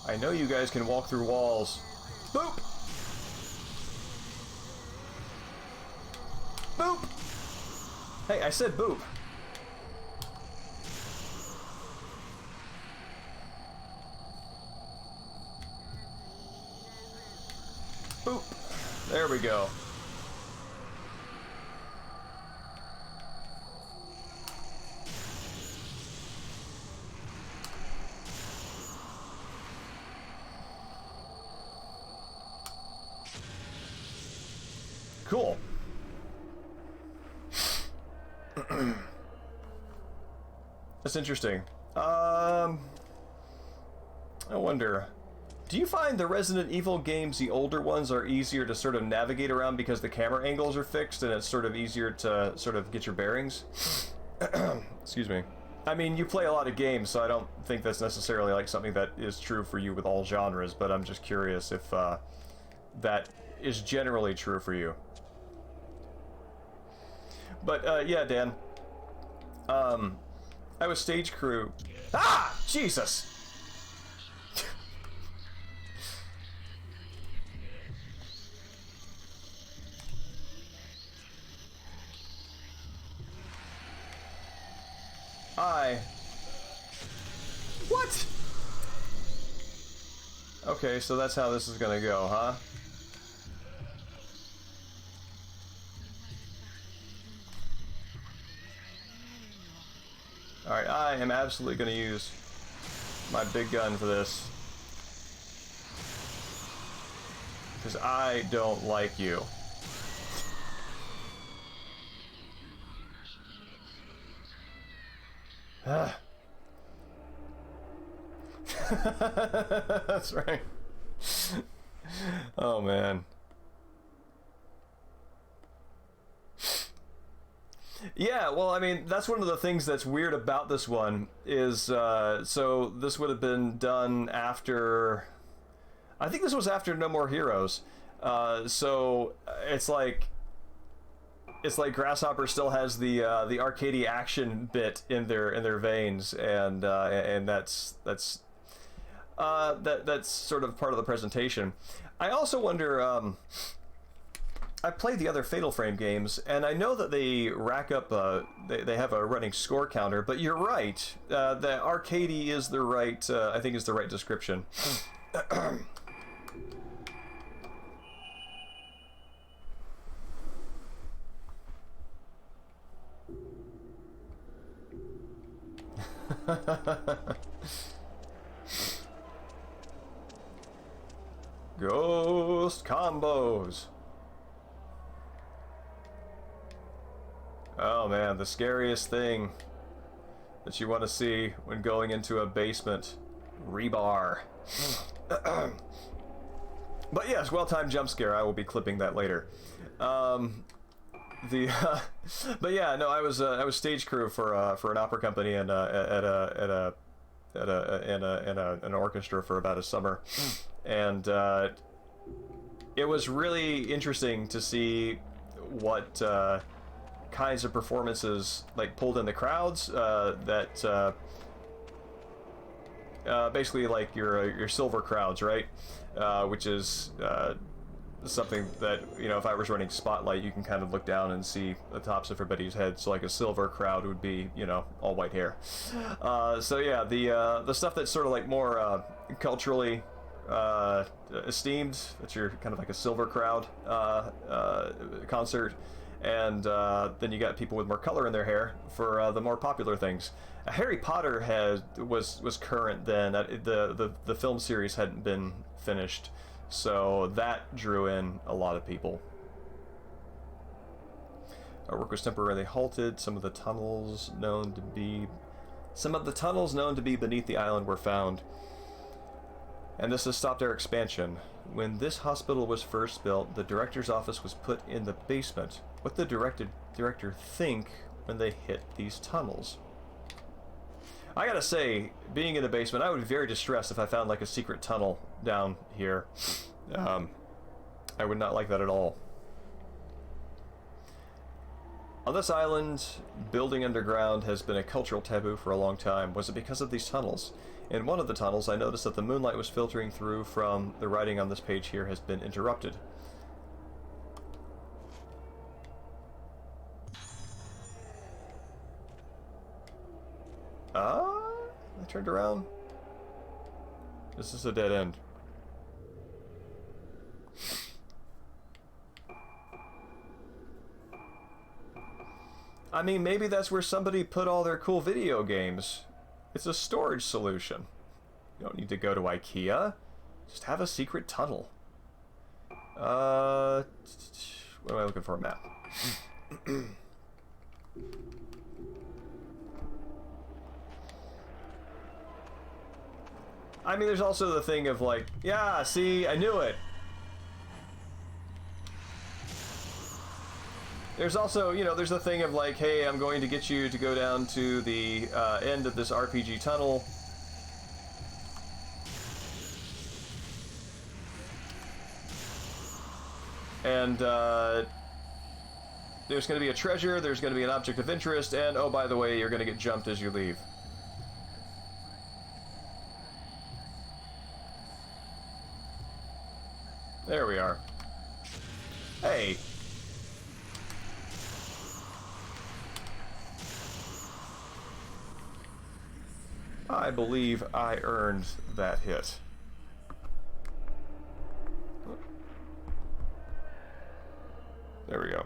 I know you guys can walk through walls. Boop! Boop! Hey, I said boop. Boop. There we go. Cool. That's interesting. I wonder, do you find the Resident Evil games, the older ones, are easier to sort of navigate around because the camera angles are fixed and it's sort of easier to sort of get your bearings? Excuse me. I mean, you play a lot of games, so I don't think that's necessarily like something that is true for you with all genres, but I'm just curious if that is generally true for you. But yeah, Dan. I was stage crew. Ah! Jesus! What? Okay, so that's how this is gonna go, huh? Alright, I am absolutely gonna use my big gun for this. Because I don't like you. That's right. Oh man. Yeah, well, I mean, that's one of the things that's weird about this one is, so this would have been done after, I think this was after No More Heroes. So it's like Grasshopper still has the arcadey action bit in their veins, and that's sort of part of the presentation. I also wonder, I played the other Fatal Frame games, and I know that they rack up, they have a running score counter, but you're right. The arcadey is the right, I think is the right description. Ghost combos. Oh man, the scariest thing that you want to see when going into a basement. Rebar. But yes, well-timed jump scare. I will be clipping that later. But yeah, no, I was stage crew for an opera company and an orchestra for about a summer, and it was really interesting to see what kinds of performances like pulled in the crowds. Basically like your silver crowds, right? Which is something that, you know, if I was running Spotlight, you can kind of look down and see the tops of everybody's heads. So like a silver crowd would be, you know, all white hair. So yeah, the stuff that's sort of like more culturally esteemed, that's your kind of like a silver crowd concert. And then you got people with more color in their hair for the more popular things. Harry Potter was current then. The film series hadn't been finished, so that drew in a lot of people. Our work was temporarily halted. Some of the tunnels known to be beneath the island were found, and this has stopped our expansion. When this hospital was first built, the director's office was put in the basement. What did the director think when they hit these tunnels? I gotta say, being in the basement, I would be very distressed if I found like a secret tunnel down here. I would not like that at all. On this island, building underground has been a cultural taboo for a long time. Was it because of these tunnels? In one of the tunnels, I noticed that the moonlight was filtering through from the writing on this page here has been interrupted. I turned around. This is a dead end. I mean, maybe that's where somebody put all their cool video games. It's a storage solution. You don't need to go to IKEA. Just have a secret tunnel. What am I looking for? A map. I mean, there's also the thing of like, yeah, see, I knew it. There's also, you know, there's the thing of like, hey, I'm going to get you to go down to the end of this RPG tunnel. And there's going to be a treasure, there's going to be an object of interest, and oh, by the way, you're going to get jumped as you leave. There we are. Hey. I believe I earned that hit. There we go.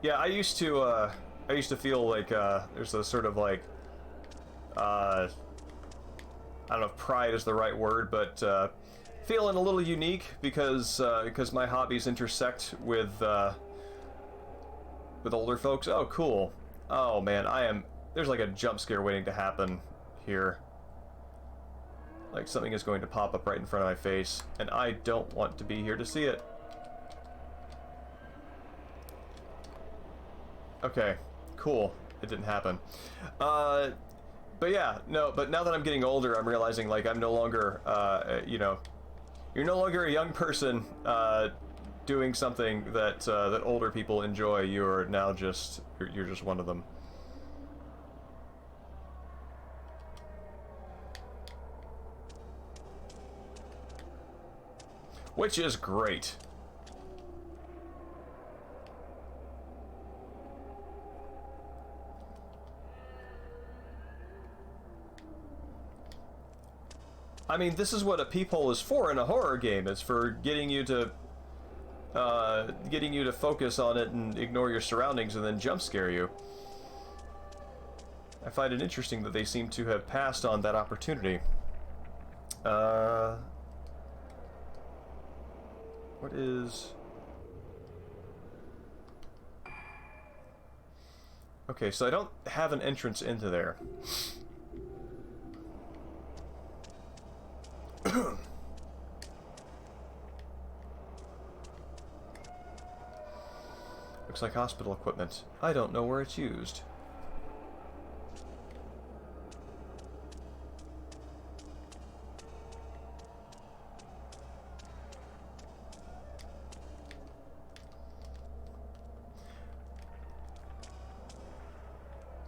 Yeah, I used to feel like there's a sort of like I don't know if pride is the right word, but feeling a little unique because my hobbies intersect with older folks. Oh, cool. Oh man, there's like a jump scare waiting to happen here. Like something is going to pop up right in front of my face, and I don't want to be here to see it. Okay, cool. It didn't happen. But yeah, no, but now that I'm getting older, I'm realizing like I'm no longer, you know, you're no longer a young person doing something that that older people enjoy, you're now just you're just one of them. Which is great. I mean, this is what a peephole is for in a horror game. It's for getting you to focus on it and ignore your surroundings and then jump scare you. I find it interesting that they seem to have passed on that opportunity. What is... Okay, so I don't have an entrance into there. Looks like hospital equipment. I don't know where it's used.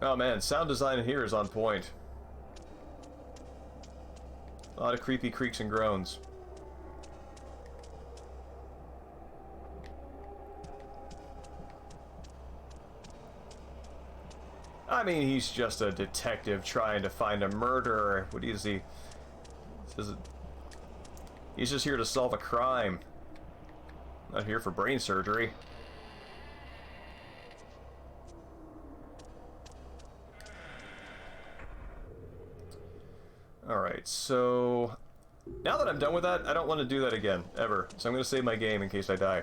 Oh man, sound design in here is on point. A lot of creepy creaks and groans. I mean, he's just a detective trying to find a murderer. What is he? He's just here to solve a crime. Not here for brain surgery. Alright, so... Now that I'm done with that, I don't want to do that again, ever. So I'm going to save my game in case I die.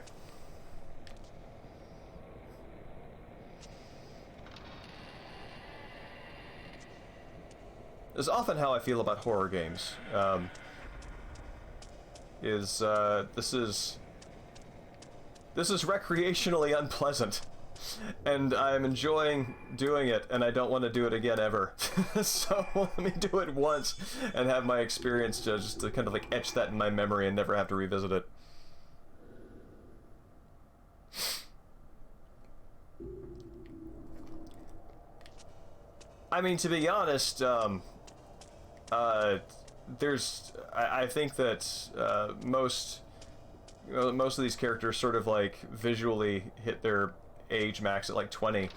This is often how I feel about horror games. This is recreationally unpleasant. And I'm enjoying doing it, and I don't want to do it again ever. So let me do it once and have my experience just to kind of like etch that in my memory and never have to revisit it. I mean, to be honest, I think that most of these characters sort of like visually hit their age max at like 20,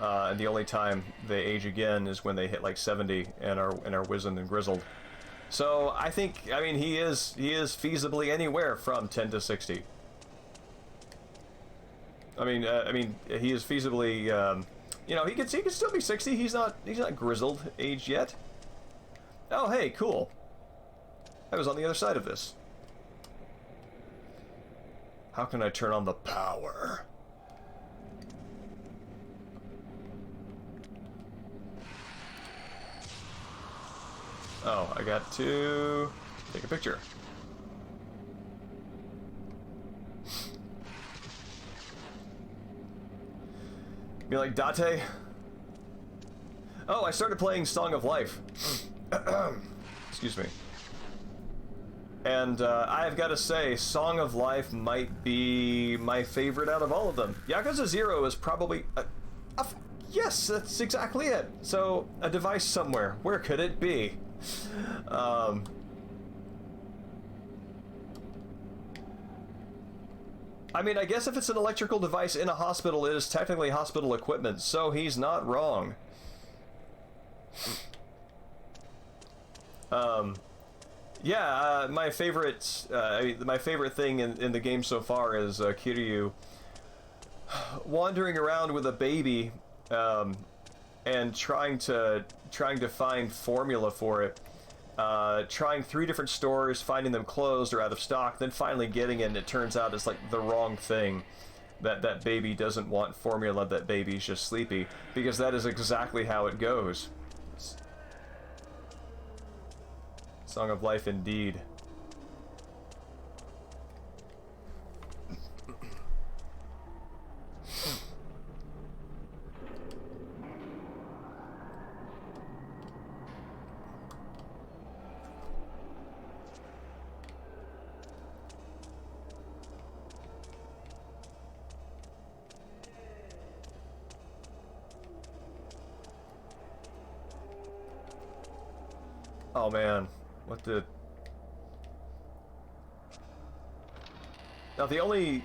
and the only time they age again is when they hit like 70 and are wizened and grizzled. So I mean he is feasibly anywhere from 10 to 60. I mean he is feasibly you know, he could still be 60. He's not grizzled age yet. Oh hey, cool. I was on the other side of this. How can I turn on the power? Oh, I got to take a picture. Be like, Date? Oh, I started playing Song of Life. Excuse me. And I've got to say, Song of Life might be my favorite out of all of them. Yakuza 0 is probably... yes, that's exactly it. So, a device somewhere. Where could it be? I mean, I guess if it's an electrical device in a hospital, it is technically hospital equipment, so he's not wrong. Yeah, my favorite thing in the game so far is Kiryu wandering around with a baby, and trying to find formula for it. Trying 3 different stores, finding them closed or out of stock, then finally getting it, and it turns out it's like the wrong thing. That baby doesn't want formula, that baby's just sleepy, because that is exactly how it goes. Song of Life indeed. Oh man, what did... Now the only...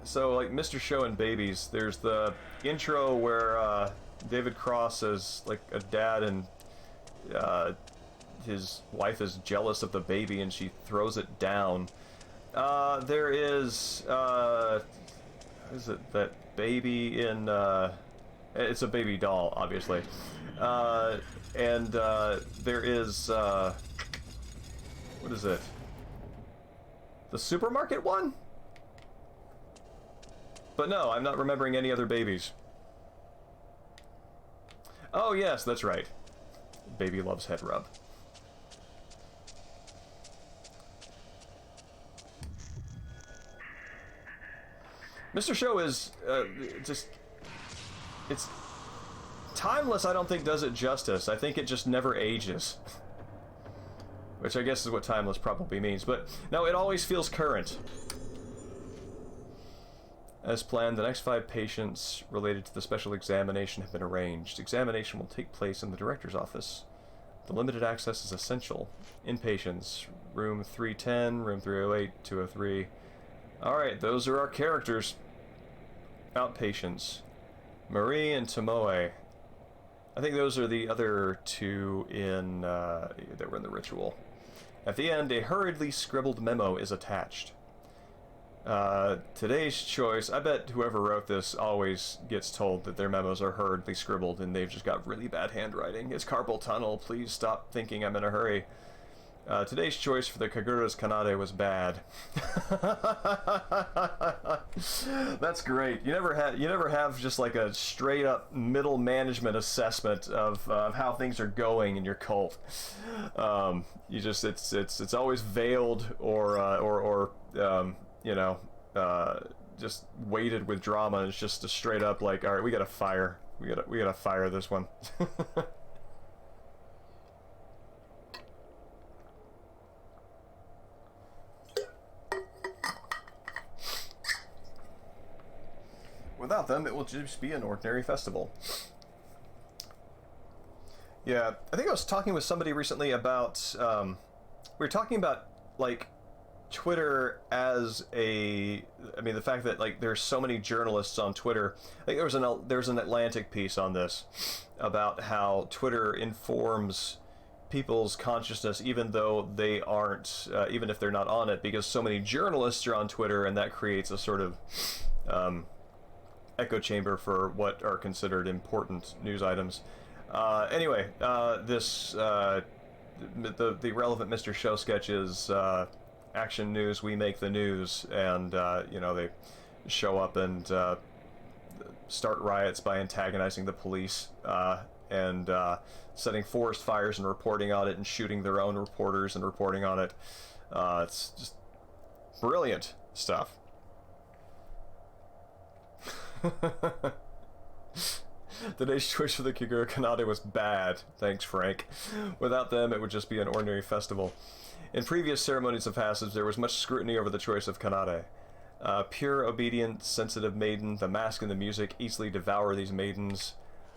So, like, Mr. Show and Babies, there's the intro where, David Cross is, like, a dad and, his wife is jealous of the baby and she throws it down. There is, what is it, that baby in, it's a baby doll, obviously. And there is, what is it? The supermarket one? But no, I'm not remembering any other babies. Oh yes, that's right. Baby loves head rub. Mr. Show is, just... It's... Timeless, I don't think, does it justice. I think it just never ages. Which I guess is what timeless probably means. But, no, it always feels current. As planned, the next 5 patients related to the special examination have been arranged. Examination will take place in the director's office. The limited access is essential. Inpatients, room 310, room 308, 203. Alright, those are our characters. Outpatients, Marie and Tomoe. I think those are the other 2 in, that were in the ritual. At the end, a hurriedly scribbled memo is attached. Today's choice, I bet whoever wrote this always gets told that their memos are hurriedly scribbled and they've just got really bad handwriting. It's carpal tunnel, please stop thinking I'm in a hurry. Today's choice for the Kagura's Kanade was bad. That's great. You never have just like a straight up middle management assessment of how things are going in your cult. You just it's always veiled or you know, just weighted with drama. It's just a straight up like, all right, we gotta fire this one. Without them, it will just be an ordinary festival. Yeah, I think I was talking with somebody recently about, we were talking about, like, Twitter as a, I mean, the fact that, like, there's so many journalists on Twitter. I think there was an Atlantic piece on this about how Twitter informs people's consciousness even though they aren't, even if they're not on it, because so many journalists are on Twitter, and that creates a sort of echo chamber for what are considered important news items. Anyway, the relevant Mr. Show sketch is action news, we make the news, and you know, they show up and start riots by antagonizing the police and setting forest fires and reporting on it and shooting their own reporters and reporting on it. It's just brilliant stuff. Today's choice for the Kagura Kanade was bad. Thanks, Frank. Without them, it would just be an ordinary festival. In previous ceremonies of passage, there was much scrutiny over the choice of Kanade. Pure, obedient, sensitive maiden, the mask and the music easily devour these maidens.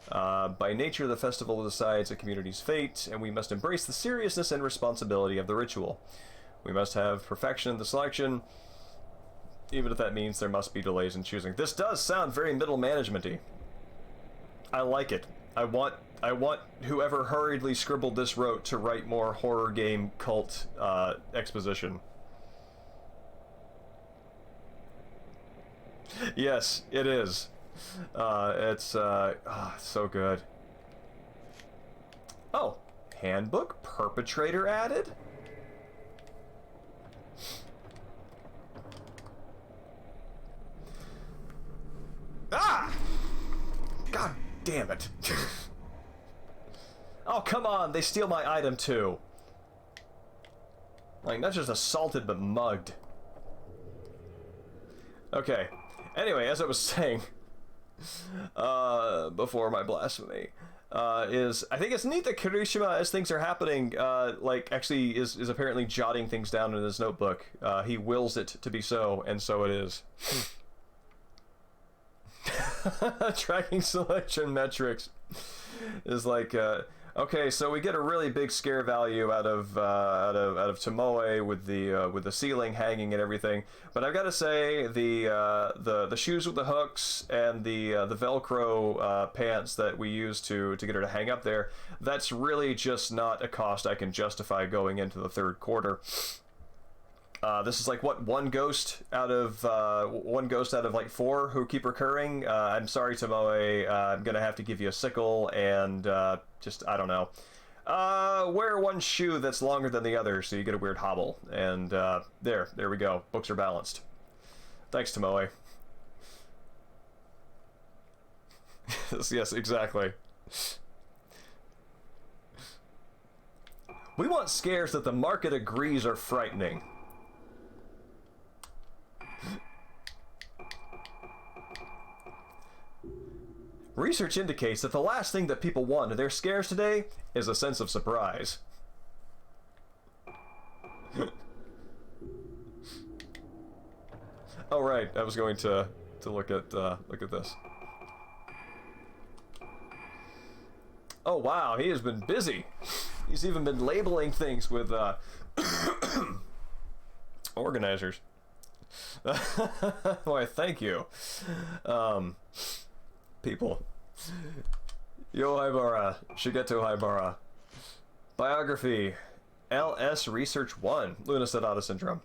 By nature, the festival decides a community's fate, and we must embrace the seriousness and responsibility of the ritual. We must have perfection in the selection, even if that means there must be delays in choosing. This does sound very middle management-y. I like it. I want whoever hurriedly scribbled this wrote to write more horror game cult exposition. Yes, it is. It's so good. Oh, handbook perpetrator added? Ah! God damn it. Oh, come on, they steal my item too. Like, not just assaulted, but mugged. Okay. Anyway, as I was saying, before my blasphemy, is I think it's neat that Kirishima, as things are happening, like, actually is apparently jotting things down in his notebook. He wills it to be so, and so it is. Tracking selection metrics is like, Okay, so we get a really big scare value out of Tomoe with the ceiling hanging and everything. But I've got to say the shoes with the hooks and the Velcro pants that we use to get her to hang up there, that's really just not a cost I can justify going into the third quarter. This is like what, one ghost out of like 4 who keep recurring. I'm sorry, Tomoe. I'm gonna have to give you a sickle and just, I don't know. Wear one shoe that's longer than the other so you get a weird hobble. And there we go. Books are balanced. Thanks, Tomoe. Yes, exactly. We want scares that the market agrees are frightening. Research indicates that the last thing that people want in their scares today is a sense of surprise. Oh right, I was going to look at this. Oh wow, he has been busy. He's even been labeling things with organizers. Why, thank you. People. Yo Haibara, Shigeto Haibara. Biography, LS Research 1, Lunar Eclipse Syndrome.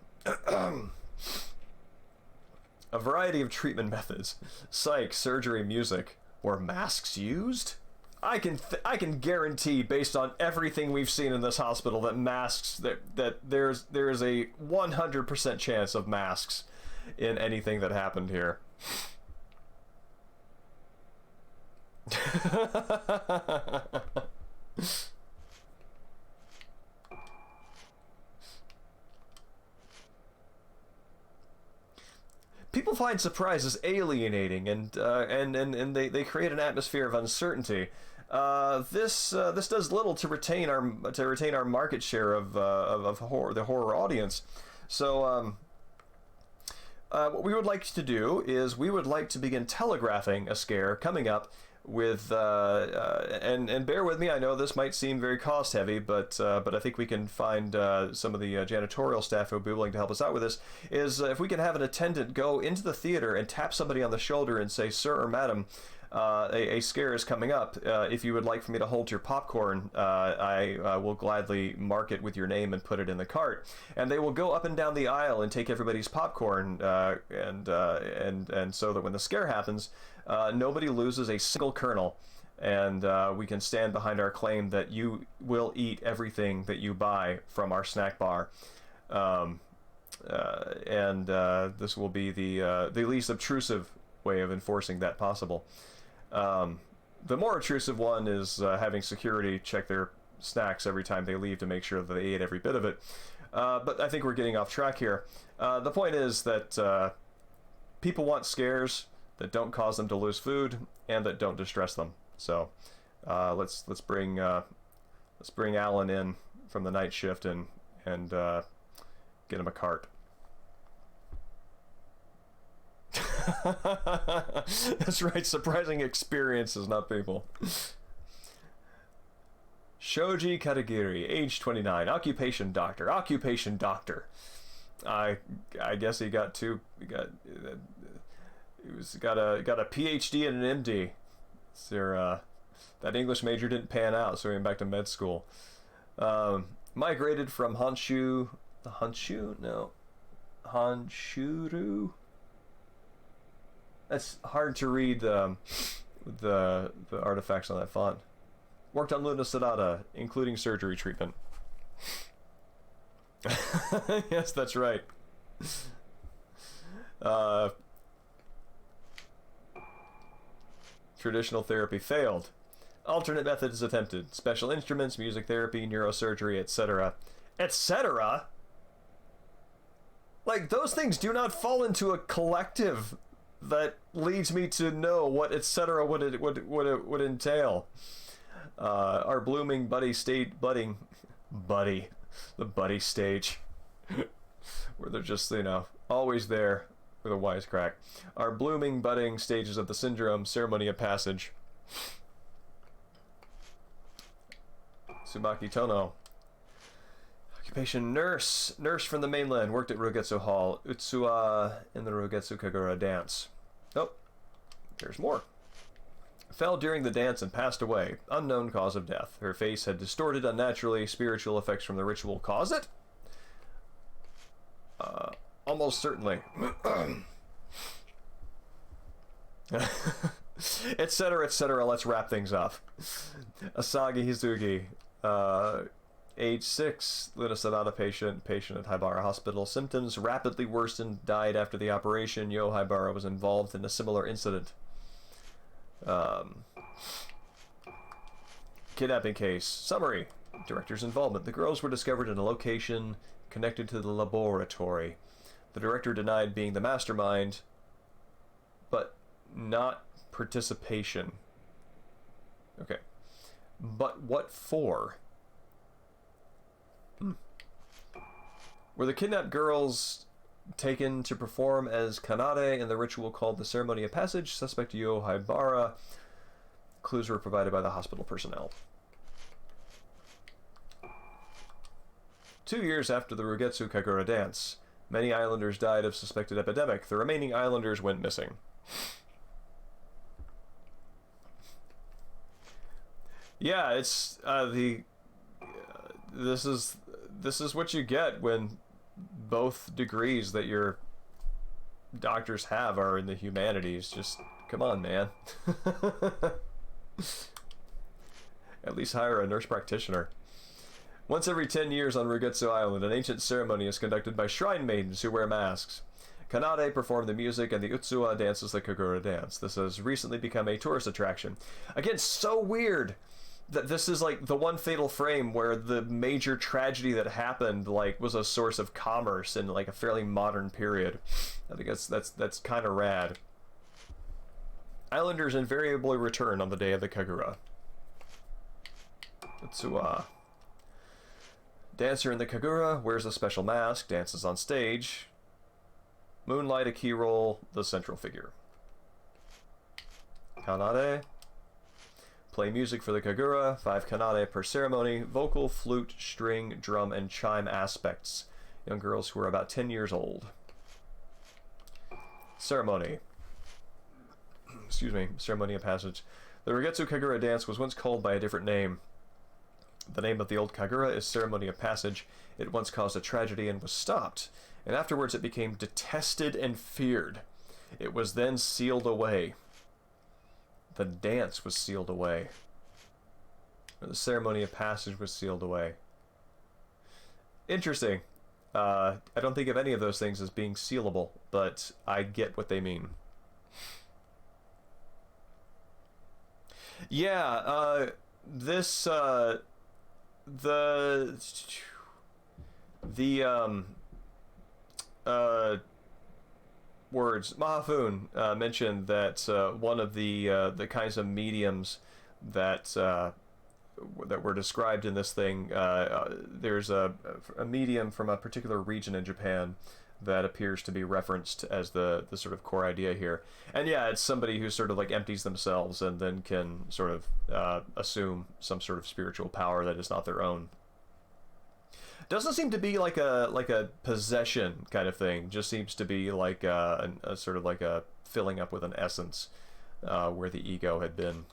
A variety of treatment methods, psych, surgery, music. Were masks used? I can guarantee, based on everything we've seen in this hospital, that masks, that there is a 100% chance of masks in anything that happened here. People find surprises alienating, and they create an atmosphere of uncertainty. This does little to retain our market share of horror, the horror audience. So what we would like to do is we would like to begin telegraphing a scare coming up with and bear with me, I know this might seem very cost heavy, but I think we can find some of the janitorial staff who will be willing to help us out with this, is if we can have an attendant go into the theater and tap somebody on the shoulder and say, "Sir or madam, a scare is coming up. If you would like for me to hold your popcorn, I will gladly mark it with your name and put it in the cart." And they will go up and down the aisle and take everybody's popcorn, and so that when the scare happens, nobody loses a single kernel, and we can stand behind our claim that you will eat everything that you buy from our snack bar. This will be the least obtrusive way of enforcing that possible. The more intrusive one is having security check their snacks every time they leave to make sure that they ate every bit of it. But I think we're getting off track here. The point is that people want scares that don't cause them to lose food and that don't distress them. So let's bring Alan in from the night shift and get him a cart. That's right, surprising experiences, not people. Shoji Katagiri, age 29, occupation doctor. I guess he got two. He got a PhD and an MD. So, that English major didn't pan out, so he went back to med school. Migrated from Honshu. Honshuru. That's hard to read the artifacts on that font. Worked on Luna Sonata, including surgery treatment. Yes, that's right. Traditional therapy failed. Alternate methods attempted. Special instruments, music therapy, neurosurgery, etc. Etc.? Like, those things do not fall into a collective that leads me to know what etc. would entail. Our blooming buddy the buddy stage, where they're just, always there with a wisecrack. Our blooming budding stages of the syndrome, ceremony of passage. Tsubaki Tono. Occupation nurse. Nurse from the mainland. Worked at Rogetsu Hall. Utsuwa in the Rogetsu Kagura dance. Oh, there's more. Fell during the dance and passed away. Unknown cause of death. Her face had distorted unnaturally. Spiritual effects from the ritual cause it? Almost certainly. Etc., etc. Let's wrap things up. Asagi Hizugi. Age 6. Luna Sonata patient. Patient at Haibara Hospital. Symptoms rapidly worsened. Died after the operation. Yo Haibara was involved in a similar incident. Kidnapping case. Summary. Director's involvement. The girls were discovered in a location connected to the laboratory. The director denied being the mastermind, but not participation. Okay. But what for? Were the kidnapped girls taken to perform as Kanade in the ritual called the Ceremony of Passage? Suspect Yo Haibara. Clues were provided by the hospital personnel. 2 years after the Rugetsu Kagura dance, many islanders died of suspected epidemic. The remaining islanders went missing. Yeah, it's this is what you get when both degrees that your doctors have are in the humanities. Just come on, man. At least hire a nurse practitioner. Once every 10 years on Rugetsu Island, an ancient ceremony is conducted by shrine maidens who wear masks. Kanade perform the music and the Utsuwa dances the Kagura dance. This has recently become a tourist attraction. Again, so weird that this is like the one fatal frame where the major tragedy that happened like was a source of commerce in like a fairly modern period. I think that's kind of rad. Islanders invariably return on the day of the Kagura. Utsuwa. Dancer in the Kagura wears a special mask, dances on stage. Moonlight a key role, the central figure. Kanade. Play music for the Kagura, 5 kanade per ceremony, vocal, flute, string, drum, and chime aspects. Young girls who are about 10 years old. Ceremony. Excuse me, Ceremony of Passage. The Rugetsu Kagura dance was once called by a different name. The name of the old Kagura is Ceremony of Passage. It once caused a tragedy and was stopped, and afterwards it became detested and feared. It was then sealed away. The dance was sealed away. Or the Ceremony of Passage was sealed away. Interesting. I don't think of any of those things as being sealable, but I get what they mean. Yeah, this, words. Mahafun mentioned that one of the kinds of mediums that that were described in this thing, there's a medium from a particular region in Japan that appears to be referenced as the sort of core idea here. And yeah, it's somebody who sort of like empties themselves and then can sort of assume some sort of spiritual power that is not their own. Doesn't seem to be like a possession kind of thing. Just seems to be like a sort of like a filling up with an essence where the ego had been.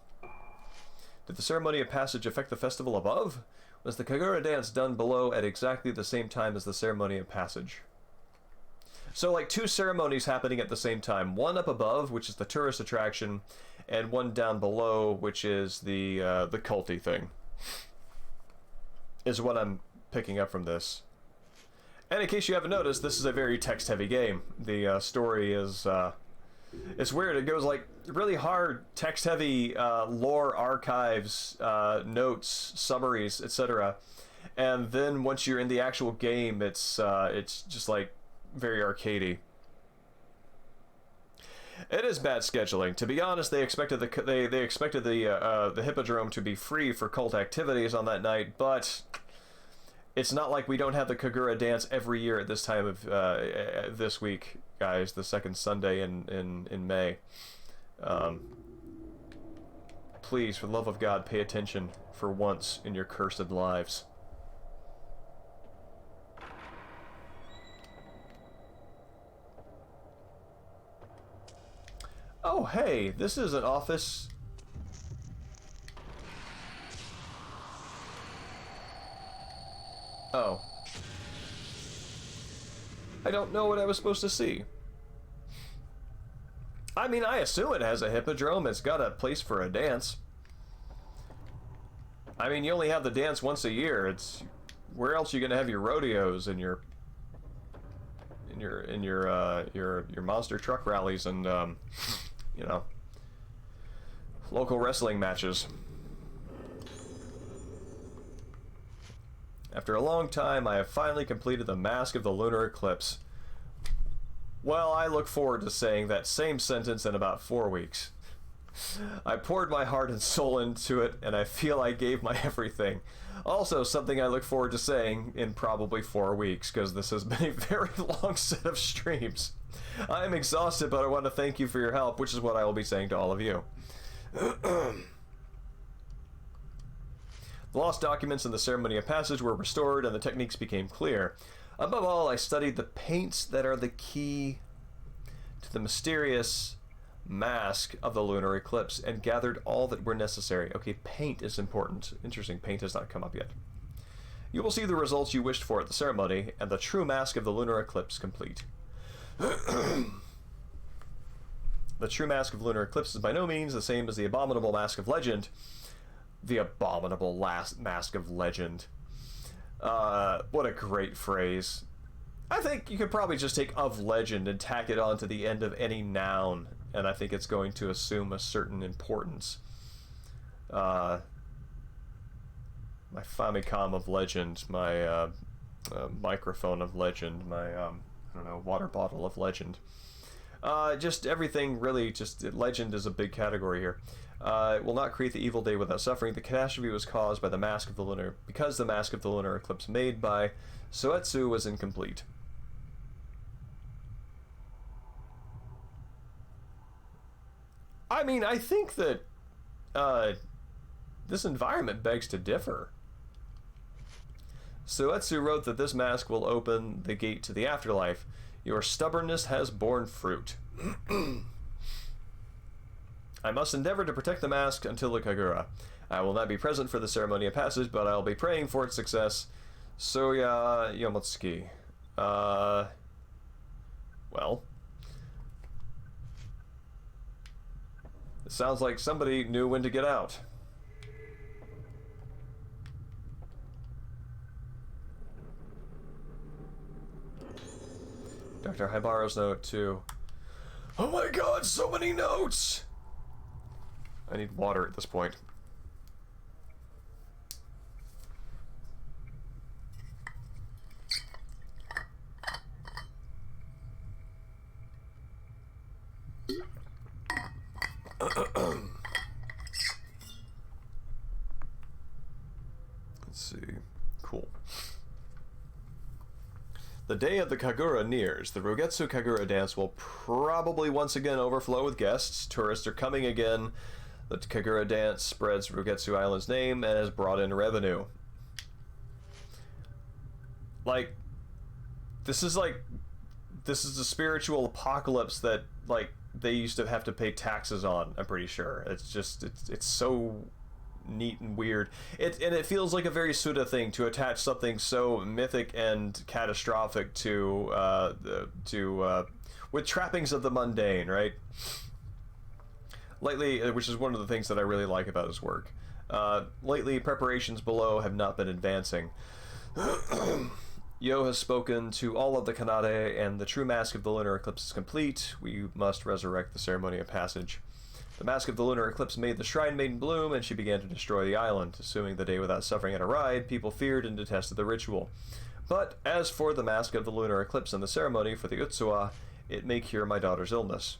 Did the Ceremony of Passage affect the festival above? Was the Kagura dance done below at exactly the same time as the Ceremony of Passage? So like 2 ceremonies happening at the same time. One up above, which is the tourist attraction, and one down below, which is the culty thing. Is what I'm picking up from this. And in case you haven't noticed, this is a very text-heavy game. The story is it's weird. It goes like really hard, text-heavy lore archives, notes, summaries, etc. And then once you're in the actual game, it's just like very arcadey. It is bad scheduling. To be honest, they expected the Hippodrome to be free for cult activities on that night, but it's not like we don't have the Kagura dance every year at this time of this week, guys. The second Sunday in May. please, for the love of God, pay attention for once in your cursed lives. Oh, hey, this is an office. Oh. I don't know what I was supposed to see. I mean, I assume it has a hippodrome. It's got a place for a dance. I mean, you only have the dance once a year. It's where else are you gonna have your rodeos and your monster truck rallies and you know, local wrestling matches. After a long time, I have finally completed the Mask of the Lunar Eclipse. Well, I look forward to saying that same sentence in about 4 weeks. I poured my heart and soul into it, and I feel I gave my everything. Also, something I look forward to saying in probably 4 weeks, because this has been a very long set of streams. I am exhausted, but I want to thank you for your help, which is what I will be saying to all of you. The lost documents in the Ceremony of Passage were restored, and the techniques became clear. Above all, I studied the paints that are the key to the mysterious mask of the lunar eclipse and gathered all that were necessary. Okay, paint is important. Interesting, paint has not come up yet. You will see the results you wished for at the ceremony, and the true mask of the lunar eclipse complete. The true mask of lunar eclipse is by no means the same as the abominable mask of legend. The abominable mask of legend. What a great phrase. I think you could probably just take of legend and tack it on to the end of any noun, and I think it's going to assume a certain importance. My Famicom of legend, my microphone of legend, my I don't know, water bottle of legend. Just everything really, just legend is a big category here. It will not create the evil day without suffering. The catastrophe was caused by the mask of the lunar, because the mask of the lunar eclipse made by Soetsu was incomplete. I mean, I think that this environment begs to differ. Soetsu wrote that this mask will open the gate to the afterlife. Your stubbornness has borne fruit. I must endeavor to protect the mask until the Kagura. I will not be present for the Ceremony of Passage, but I will be praying for its success. Soya Yomotsuki. Well. It sounds like somebody knew when to get out. Dr. Hibaro's note, too. Oh my god, so many notes! I need water at this point. Let's see. Cool. The day of the Kagura nears. The Rugetsu Kagura dance will probably once again overflow with guests. Tourists are coming again. The Kagura dance spreads Rugetsu Island's name and has brought in revenue. This is the spiritual apocalypse that, they used to have to pay taxes on, I'm pretty sure. It's just, it's so neat and weird. It feels like a very Suda thing to attach something so mythic and catastrophic to with trappings of the mundane, right? Lately, which is one of the things that I really like about his work. Lately, preparations below have not been advancing. Yo has spoken to all of the Kanade, and the true mask of the lunar eclipse is complete. We must resurrect the Ceremony of Passage. The mask of the lunar eclipse made the Shrine Maiden bloom, and she began to destroy the island. Assuming the day without suffering had arrived, people feared and detested the ritual. But as for the mask of the lunar eclipse and the ceremony for the Utsuwa, it may cure my daughter's illness.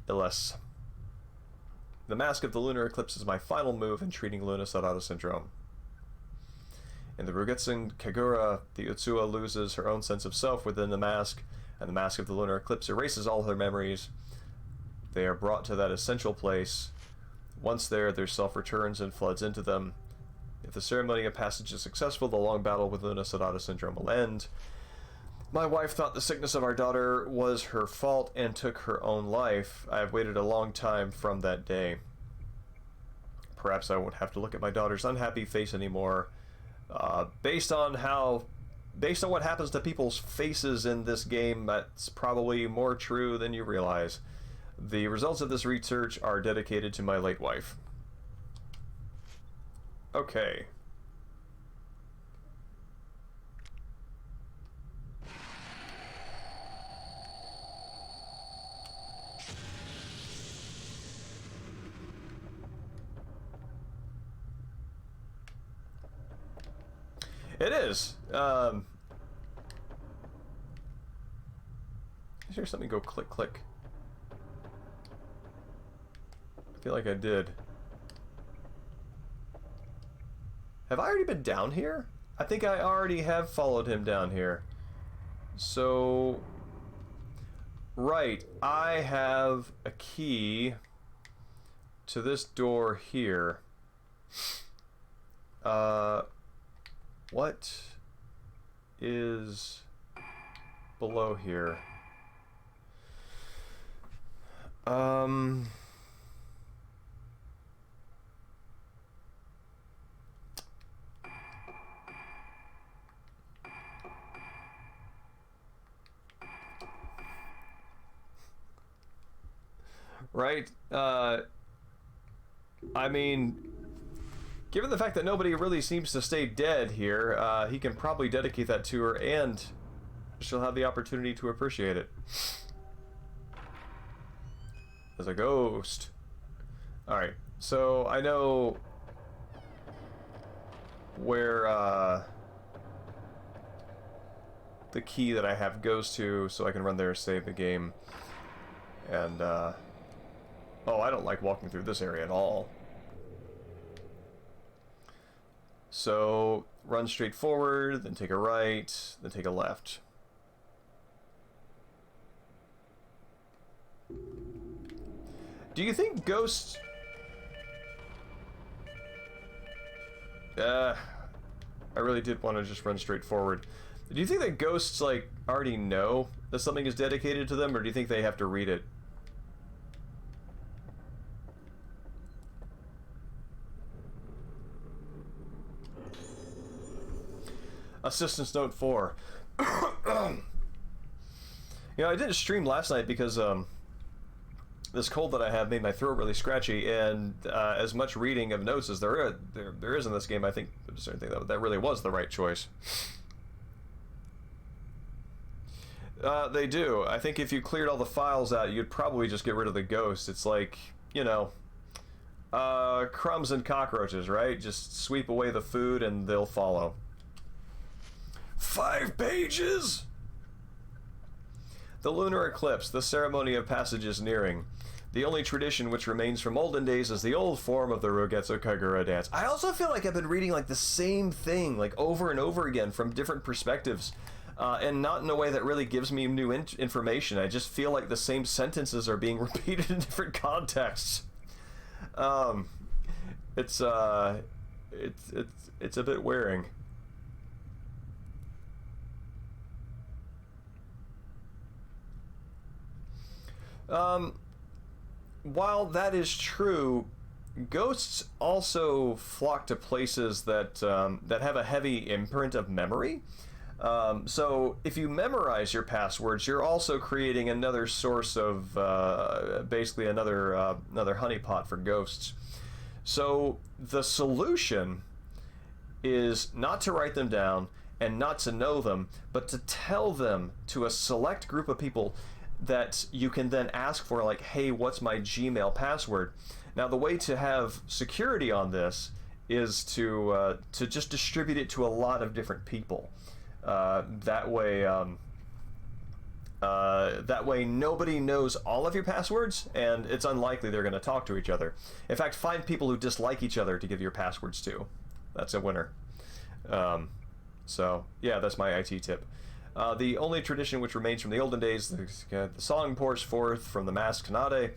The mask of the lunar eclipse is my final move in treating Luna Sarada syndrome. In the Rugetsu Kagura, the Utsuwa loses her own sense of self within the mask, and the mask of the lunar eclipse erases all her memories. They are brought to that essential place Once there, their self returns and floods into them. If the ceremony of passage is successful, the long battle with Luna Sonata syndrome will end. My wife thought the sickness of our daughter was her fault and took her own life. I have waited a long time from that day. Perhaps I won't have to look at my daughter's unhappy face anymore. Based on what happens to people's faces in this game, that's probably more true than you realize. The results of this research are dedicated to my late wife. Okay. It is. Is there something go click click? I feel like I did. Have I already been down here? I think I already have followed him down here. So, right, I have a key to this door here. What is below here? Right, I mean, given the fact that nobody really seems to stay dead here, he can probably dedicate that to her, and she'll have the opportunity to appreciate it. As a ghost. Alright, so I know where the key that I have goes to, so I can run there, save the game. And, oh, I don't like walking through this area at all. So, run straight forward, then take a right, then take a left. Do you think ghosts... I really did want to just run straight forward. Do you think that ghosts, like, already know that something is dedicated to them, or do you think they have to read it? Assistance Note 4. You know, I didn't stream last night because this cold that I have made my throat really scratchy, and as much reading of notes as there is in this game, I think that really was the right choice. They do. I think if you cleared all the files out, you'd probably just get rid of the ghost. It's like, you know, crumbs and cockroaches, right? Just sweep away the food and they'll follow. 5 pages! The Lunar Eclipse, the ceremony of passage is nearing. The only tradition which remains from olden days is the old form of the Rogetsu Kagura dance. I also feel like I've been reading like the same thing, like over and over again from different perspectives, and not in a way that really gives me new information. I just feel like the same sentences are being repeated in different contexts. It's a bit wearing. While that is true, ghosts also flock to places that that have a heavy imprint of memory. So if you memorize your passwords, you're also creating another source of basically another honeypot for ghosts. So the solution is not to write them down and not to know them, but to tell them to a select group of people that you can then ask for, like, hey, what's my Gmail password? Now, the way to have security on this is to just distribute it to a lot of different people. That way nobody knows all of your passwords, and it's unlikely they're going to talk to each other. In fact, find people who dislike each other to give your passwords to. That's a winner. So, yeah, that's my IT tip. The only tradition which remains from the olden days, the song pours forth from the masked Kanade.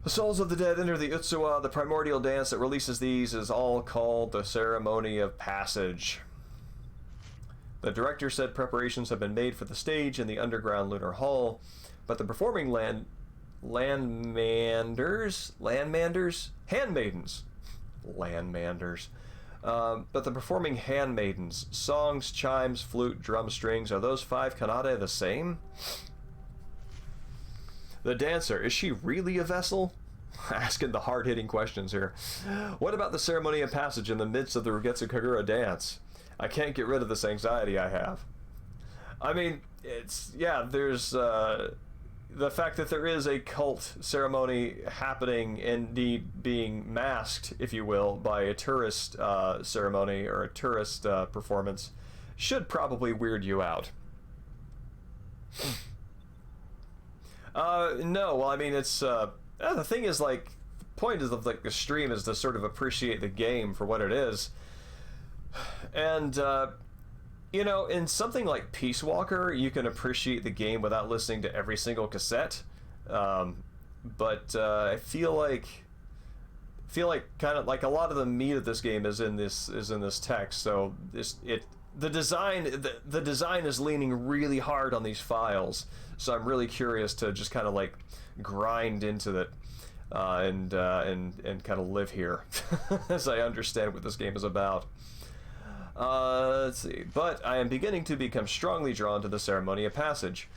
The souls of the dead enter the Utsuwa. The primordial dance that releases these is all called the Ceremony of Passage. The director said preparations have been made for the stage in the underground Lunar Hall, but the performing but the performing handmaidens, songs, chimes, flute, drum, strings, are those 5 kanade the same? The dancer, is she really a vessel? Asking the hard-hitting questions here. What about the ceremony of passage in the midst of the Rugetsu Kagura dance? I can't get rid of this anxiety I have. I mean, there's the fact that there is a cult ceremony happening, indeed being masked, if you will, by a tourist ceremony or a tourist performance, should probably weird you out. No, well, I mean, it's, the thing is, like, the point is of, like, the stream is to sort of appreciate the game for what it is. And, you know, in something like Peace Walker, you can appreciate the game without listening to every single cassette. But I feel like kind of like a lot of the meat of this game is in this text. So the design is leaning really hard on these files. So I'm really curious to just kind of like grind into it and kind of live here as I understand what this game is about. Let's see. But I am beginning to become strongly drawn to the Ceremony of Passage.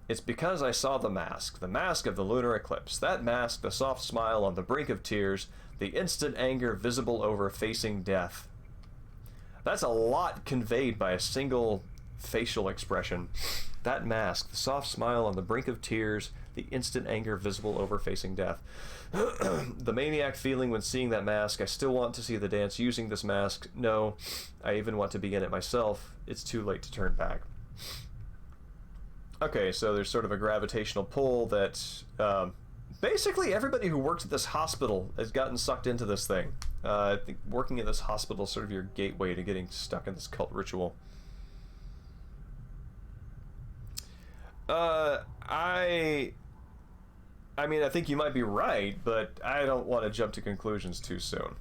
It's because I saw the mask of the Lunar Eclipse. That mask, the soft smile on the brink of tears, the instant anger visible over facing death. That's a lot conveyed by a single facial expression. That mask, the soft smile on the brink of tears, the instant anger visible over facing death. The maniac feeling when seeing that mask. I still want to see the dance using this mask. No, I even want to be in it myself. It's too late to turn back. Okay, so there's sort of a gravitational pull that basically everybody who works at this hospital has gotten sucked into this thing. I think working at this hospital is sort of your gateway to getting stuck in this cult ritual. I mean, I think you might be right, but I don't want to jump to conclusions too soon.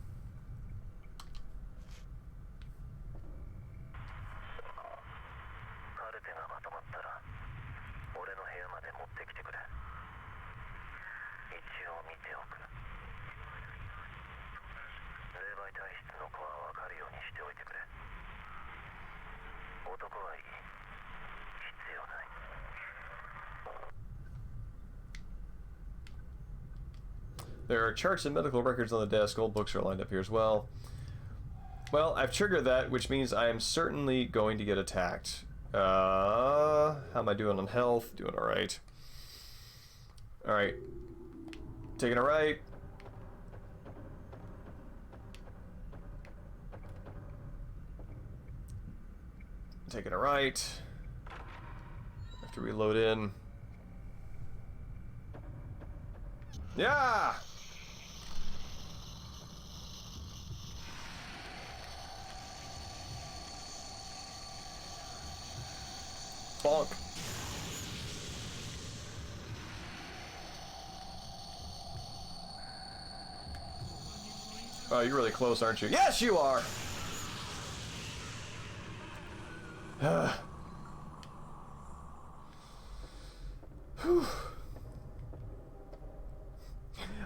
There are charts and medical records on the desk. Old books are lined up here as well. Well, I've triggered that, which means I am certainly going to get attacked. How am I doing on health? Doing alright. Alright. Taking a right. Taking a right. Have to reload in. Yeah! Bonk. Oh, you're really close, aren't you? Yes, you are! Whew.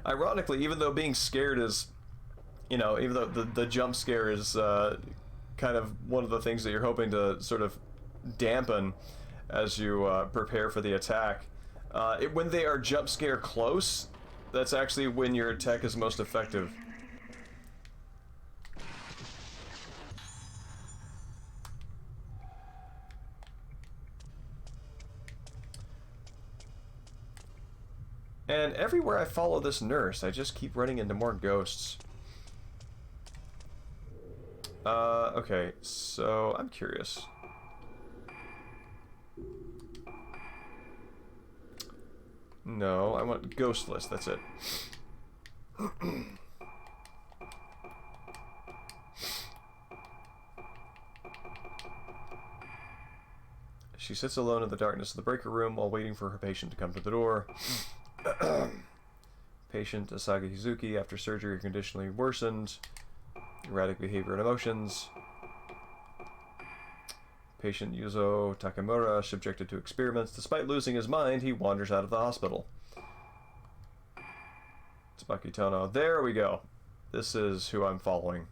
Ironically, even though being scared is, you know, even though the jump scare is kind of one of the things that you're hoping to sort of dampen as you prepare for the attack, when they are jump scare close, that's actually when your attack is most effective. And everywhere I follow this nurse, I just keep running into more ghosts. Okay, so I'm curious. No, I want ghostless, that's it. She sits alone in the darkness of the breaker room while waiting for her patient to come to the door. Patient Asagi Hizuki, after surgery, conditionally worsened. Erratic behavior and emotions. Patient Yuzo Takamura, subjected to experiments. Despite losing his mind, he wanders out of the hospital. Tsubaki Tono. There we go. This is who I'm following.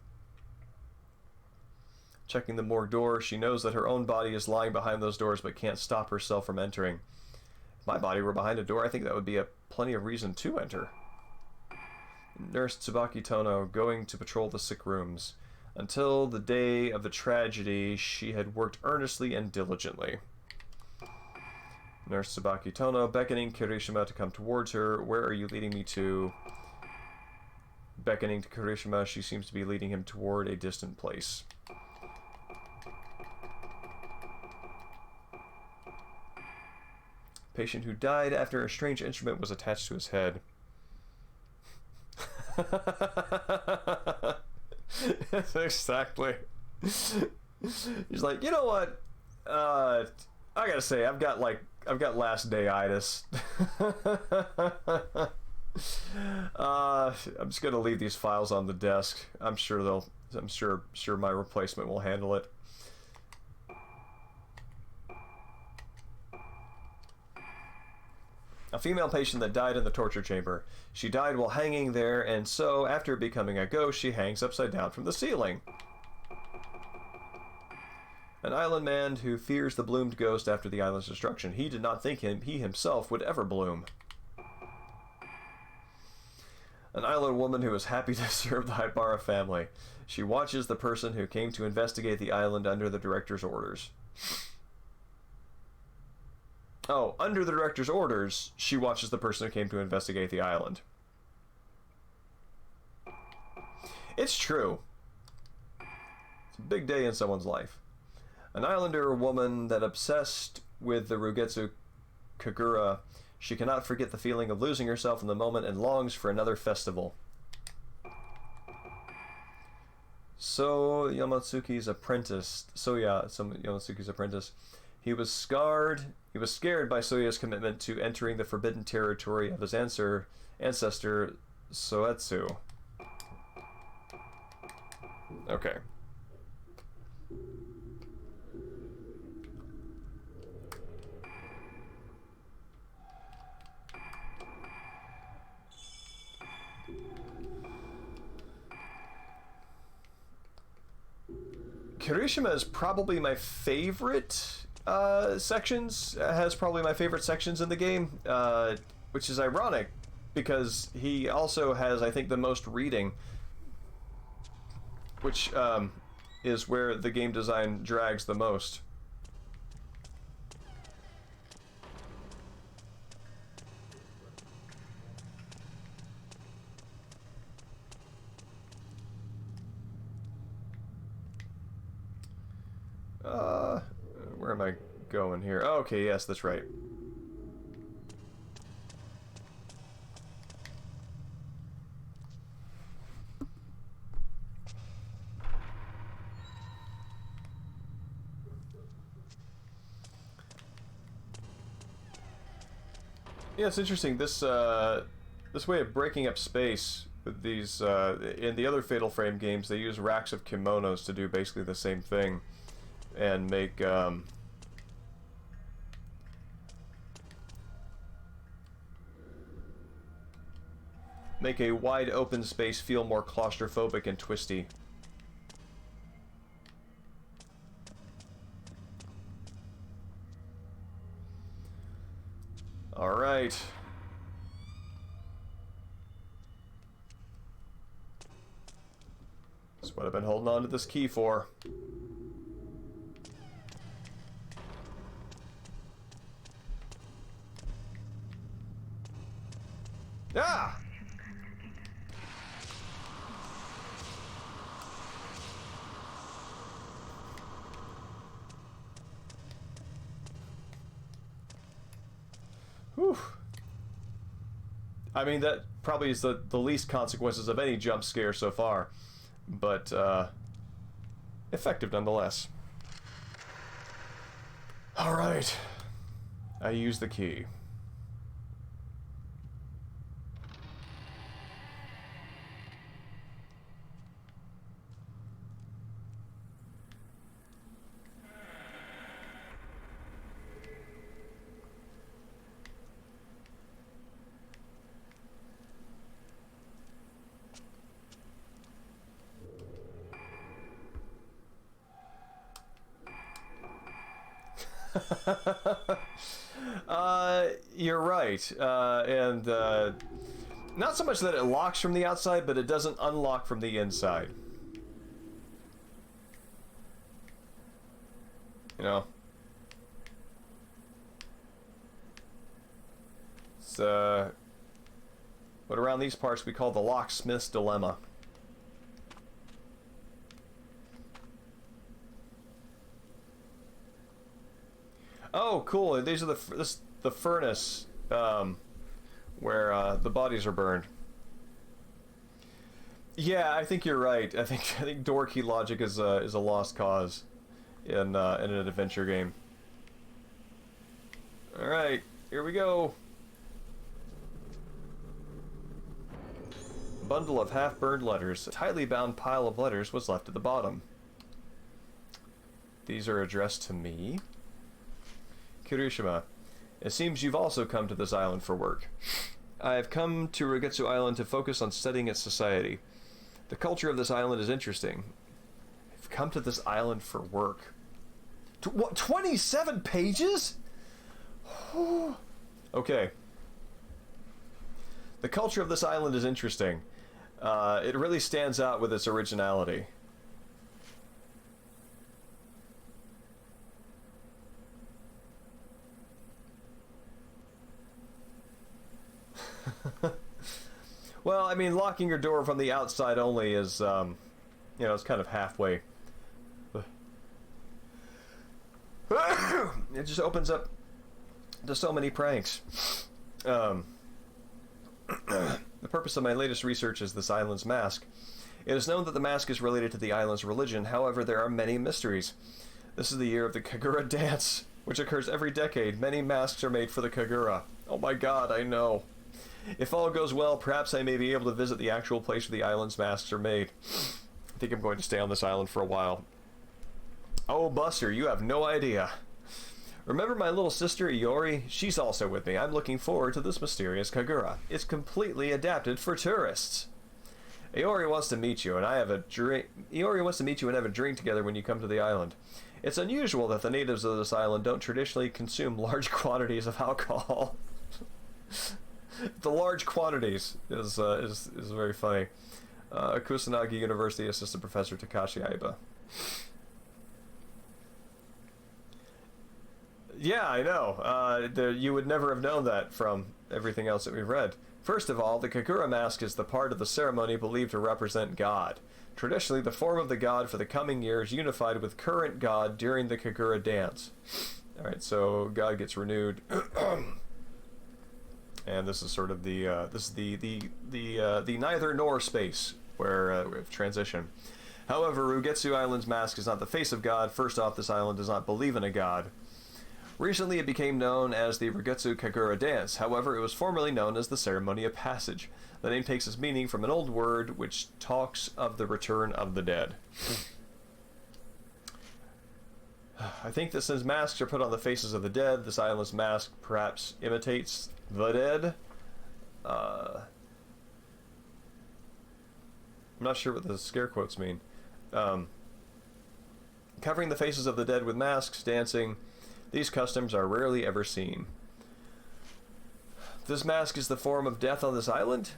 Checking the morgue door, she knows that her own body is lying behind those doors but can't stop herself from entering. If my body were behind a door, I think that would be plenty of reason to enter. Nurse Tsubaki Tono, going to patrol the sick rooms. Until the day of the tragedy, she had worked earnestly and diligently. Nurse Tsubaki Tono, beckoning Kirishima to come towards her. Where are you leading me to? Beckoning to Kirishima, she seems to be leading him toward a distant place. Patient who died after a strange instrument was attached to his head. Exactly. He's like, you know what? I gotta say, I've got last day-itis. I'm just gonna leave these files on the desk. I'm sure my replacement will handle it. A female patient that died in the torture chamber. She died while hanging there, and so, after becoming a ghost, she hangs upside down from the ceiling. An island man who fears the bloomed ghost after the island's destruction. He did not think he himself would ever bloom. An island woman who is happy to serve the Haibara family. She watches the person who came to investigate the island under the director's orders. Oh, under the director's orders, she watches the person who came to investigate the island. It's true. It's a big day in someone's life. An islander woman that obsessed with the Rugetsu Kagura, she cannot forget the feeling of losing herself in the moment and longs for another festival. Yamatsuki's apprentice. Yamatsuki's apprentice. He was scared by Soya's commitment to entering the forbidden territory of his ancestor Soetsu. Okay. Kirishima is probably my favorite sections. Has probably my favorite sections in the game, which is ironic because he also has, I think, the most reading, which is where the game design drags the most. Where am I going here? Oh, okay, yes, that's right. Yeah, it's interesting. This way of breaking up space with these in the other Fatal Frame games, they use racks of kimonos to do basically the same thing and make a wide open space feel more claustrophobic and twisty. All right. That's what I've been holding on to this key for. Ah! Whew. I mean, that probably is the least consequences of any jump scare so far, but effective nonetheless. Alright. I use the key. You're right. And not so much that it locks from the outside, but it doesn't unlock from the inside. You know? It's, what around these parts we call the locksmith's dilemma. Oh, cool. These are the furnace where the bodies are burned. Yeah, I think you're right. I think door key logic is a lost cause in an adventure game. All right, here we go. Bundle of half-burned letters. A tightly bound pile of letters was left at the bottom. These are addressed to me. Kirishima, it seems you've also come to this island for work. I have come to Rugetsu Island to focus on studying its society. The culture of this island is interesting. I've come to this island for work. What, 27 pages? Okay. The culture of this island is interesting. It really stands out with its originality. Well, I mean, locking your door from the outside only is, you know, it's kind of halfway. It just opens up to so many pranks. The purpose of my latest research is this island's mask. It is known that the mask is related to the island's religion, however, there are many mysteries. This is the year of the Kagura dance, which occurs every decade. Many masks are made for the Kagura. Oh my god, I know. If all goes well, perhaps I may be able to visit the actual place where the island's masks are made. I think I'm going to stay on this island for a while. Oh, Buster, you have no idea. Remember my little sister, Iori? She's also with me. I'm looking forward to this mysterious Kagura. It's completely adapted for tourists. Iori wants to meet you, and I have a drink. Iori wants to meet you and have a drink together when you come to the island. It's unusual that the natives of this island don't traditionally consume large quantities of alcohol. The large quantities is very funny. Kusanagi University Assistant Professor Takashi Aiba. Yeah, I know. You would never have known that from everything else that we've read. First of all, the Kagura mask is the part of the ceremony believed to represent God. Traditionally, the form of the god for the coming year is unified with current god during the Kagura dance. All right, so God gets renewed. And this is sort of the neither nor space where we have transition. However, Rugetsu Island's mask is not the face of God. First off, this island does not believe in a god. Recently, it became known as the Rugetsu Kagura dance. However, it was formerly known as the ceremony of passage. The name takes its meaning from an old word which talks of the return of the dead. I think that since masks are put on the faces of the dead, this island's mask perhaps imitates the dead. I'm not sure what the scare quotes mean. Covering the faces of the dead with masks, dancing, these customs are rarely ever seen. This mask is the form of death on this island?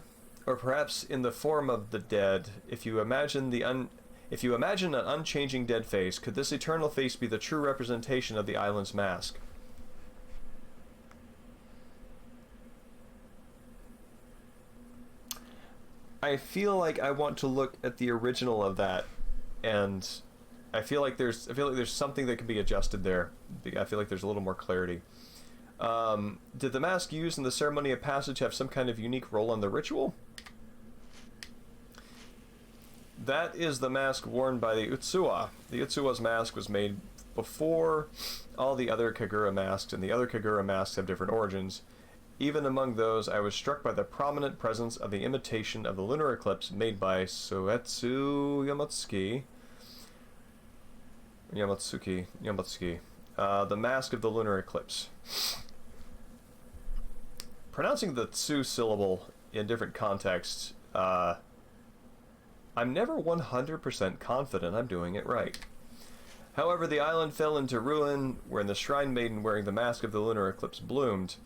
Or perhaps in the form of the dead. If you imagine an unchanging dead face, could this eternal face be the true representation of the island's mask? I feel like I want to look at the original of that, and I feel like there's something that can be adjusted there. I feel like there's a little more clarity. Did the mask used in the ceremony of passage have some kind of unique role in the ritual? That is the mask worn by the Utsuwa. The Utsuwa's mask was made before all the other Kagura masks, and the other Kagura masks have different origins. Even among those, I was struck by the prominent presence of the imitation of the lunar eclipse made by Soetsu Yamatsuki, the mask of the lunar eclipse. Pronouncing the tsu syllable in different contexts, I'm never 100% confident I'm doing it right. However, the island fell into ruin when the shrine maiden wearing the mask of the lunar eclipse bloomed.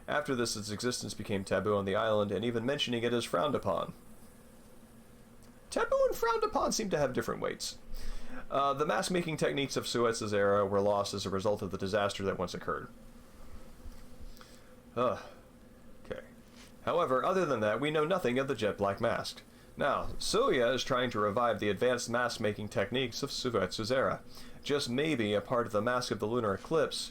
After this, its existence became taboo on the island, and even mentioning it is frowned upon. Taboo and frowned upon seem to have different weights. The mask-making techniques of Suez's era were lost as a result of the disaster that once occurred. Okay. However, other than that, we know nothing of the jet black mask. Now, Suya is trying to revive the advanced mask-making techniques of Suez's era. Just maybe a part of the mask of the lunar eclipse.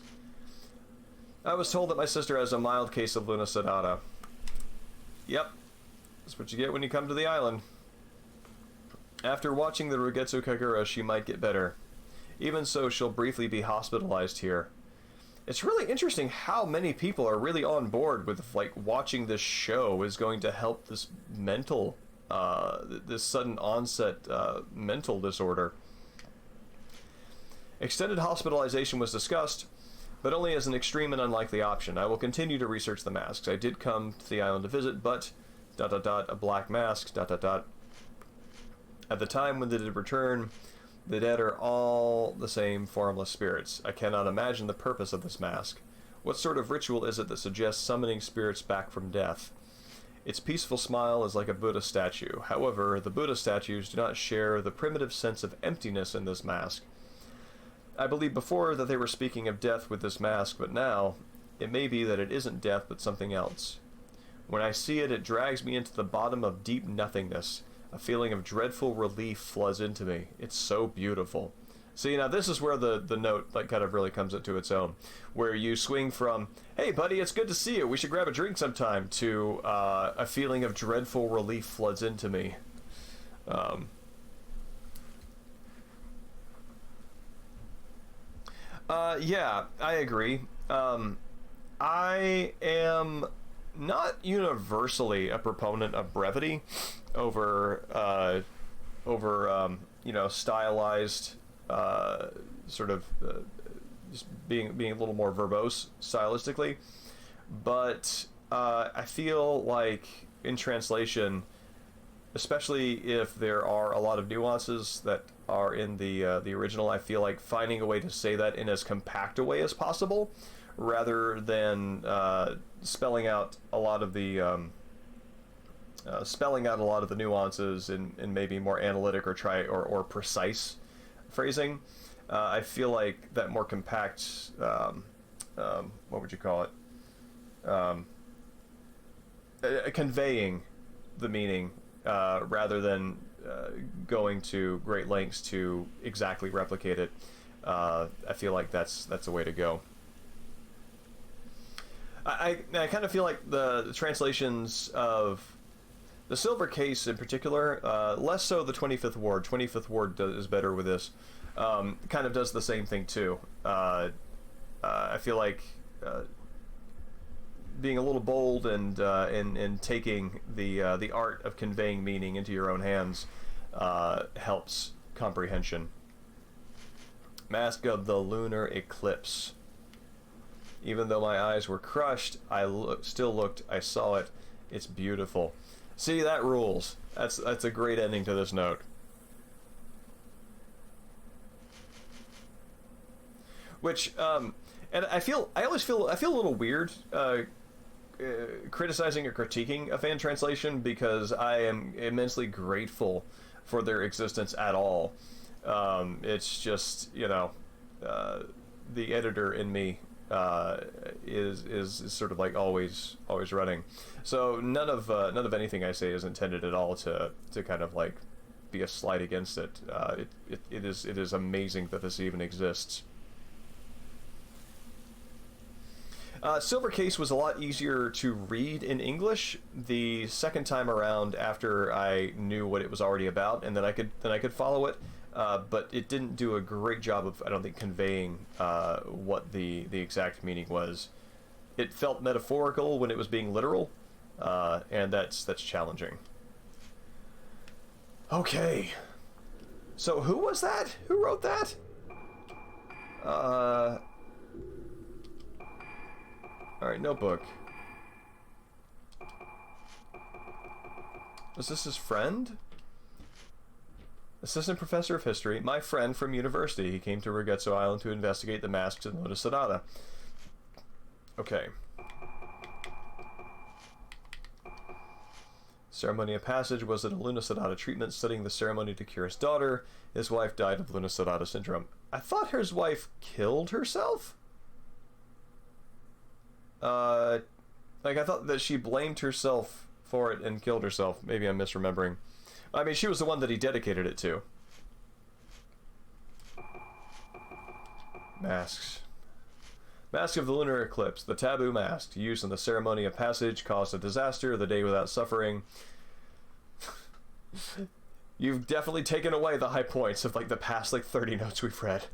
I was told that my sister has a mild case of Luna Sedata. Yep. That's what you get when you come to the island. After watching the Rugetsu Kagura, she might get better. Even so, she'll briefly be hospitalized here. It's really interesting how many people are really on board with, like, watching this show is going to help this mental, this sudden onset mental disorder. Extended hospitalization was discussed, but only as an extreme and unlikely option. I will continue to research the masks. I did come to the island to visit, but... a black mask, At the time when they did return, the dead are all the same formless spirits. I cannot imagine the purpose of this mask. What sort of ritual is it that suggests summoning spirits back from death? Its peaceful smile is like a Buddha statue. However, the Buddha statues do not share the primitive sense of emptiness in this mask. I believed before that they were speaking of death with this mask, but now, it may be that it isn't death but something else. When I see it, it drags me into the bottom of deep nothingness. A feeling of dreadful relief floods into me. It's so beautiful. See, now this is where the note like kind of really comes into its own, where you swing from, hey buddy, it's good to see you, we should grab a drink sometime, to a feeling of dreadful relief floods into me. Yeah, I agree. I am not universally a proponent of brevity over you know, stylized sort of just being a little more verbose stylistically, but I feel like in translation, especially if there are a lot of nuances that are in the original, I feel like finding a way to say that in as compact a way as possible, rather than spelling out a lot of the nuances in maybe more analytic or precise phrasing. I feel like that more compact, what would you call it? Conveying the meaning rather than going to great lengths to exactly replicate it. I feel like that's the way to go. I kind of feel like the translations of the Silver Case in particular, less so the 25th Ward. 25th Ward is better with this. Kind of does the same thing too. I feel like being a little bold and taking the art of conveying meaning into your own hands helps comprehension. Mask of the Lunar Eclipse. Even though my eyes were crushed, I still looked. I saw it. It's beautiful. See, that rules. That's a great ending to this note. Which and I always feel a little weird criticizing or critiquing a fan translation, because I am immensely grateful for their existence at all. It's just, you know, the editor in me is sort of like always running. So none of anything I say is intended at all to kind of like be a slight against it. It is amazing that this even exists. Silver Case was a lot easier to read in English the second time around after I knew what it was already about, and then I could follow it. But it didn't do a great job of, I don't think, conveying what the exact meaning was. It felt metaphorical when it was being literal, and that's challenging. Okay, so who was that? Who wrote that? All right, notebook. Was this his friend? Assistant Professor of History, my friend from university. He came to Rugetsu Island to investigate the masks of Luna Sonata. Okay. Ceremony of Passage was at a Luna Sonata treatment studying the ceremony to cure his daughter. His wife died of Luna Sonata syndrome. I thought his wife killed herself? Like, I thought that she blamed herself for it and killed herself. Maybe I'm misremembering. I mean, she was the one that he dedicated it to. Masks. Mask of the Lunar Eclipse. The taboo mask used in the Ceremony of Passage caused a disaster. The day without suffering. You've definitely taken away the high points of, like, the past, like, 30 notes we've read.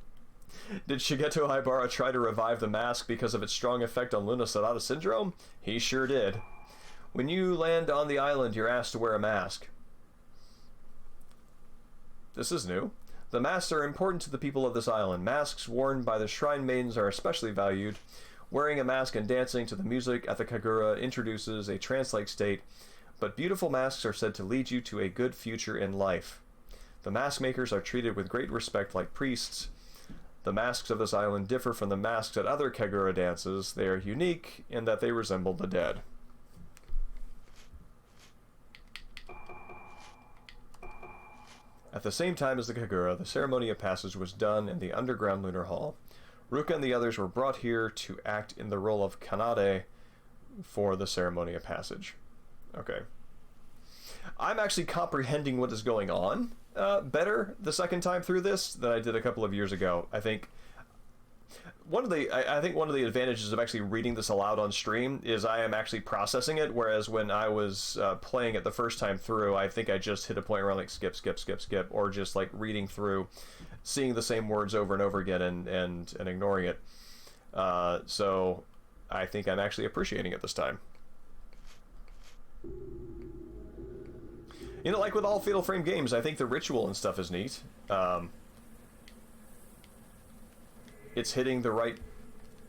Did Shigeto Haibara try to revive the mask because of its strong effect on Luna Sonata syndrome? He sure did. When you land on the island, you're asked to wear a mask. This is new. The masks are important to the people of this island. Masks worn by the shrine maidens are especially valued. Wearing a mask and dancing to the music at the Kagura introduces a trance-like state, but beautiful masks are said to lead you to a good future in life. The mask makers are treated with great respect like priests. The masks of this island differ from the masks at other Kagura dances. They are unique in that they resemble the dead. At the same time as the Kagura, the Ceremony of Passage was done in the underground Lunar Hall. Ruka and the others were brought here to act in the role of Kanade for the Ceremony of Passage. Okay. I'm actually comprehending what is going on better the second time through this than I did a couple of years ago. I think one of the advantages of actually reading this aloud on stream is I am actually processing it, whereas when I was playing it the first time through, I think I just hit a point where I'm like skip, or just like reading through, seeing the same words over and over again and ignoring it. So I think I'm actually appreciating it this time. You know, like with all Fatal Frame games, I think the ritual and stuff is neat. It's hitting the right.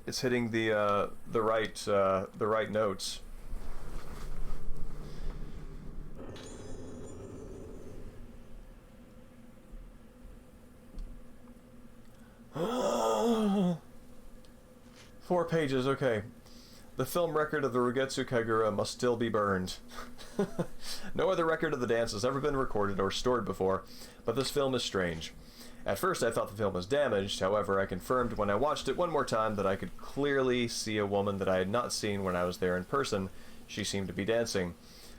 It's hitting the right notes. Four pages. Okay. The film record of the Rugetsu Kagura must still be burned. No other record of the dance has ever been recorded or stored before, but this film is strange. At first I thought the film was damaged, however I confirmed when I watched it one more time that I could clearly see a woman that I had not seen when I was there in person. She seemed to be dancing.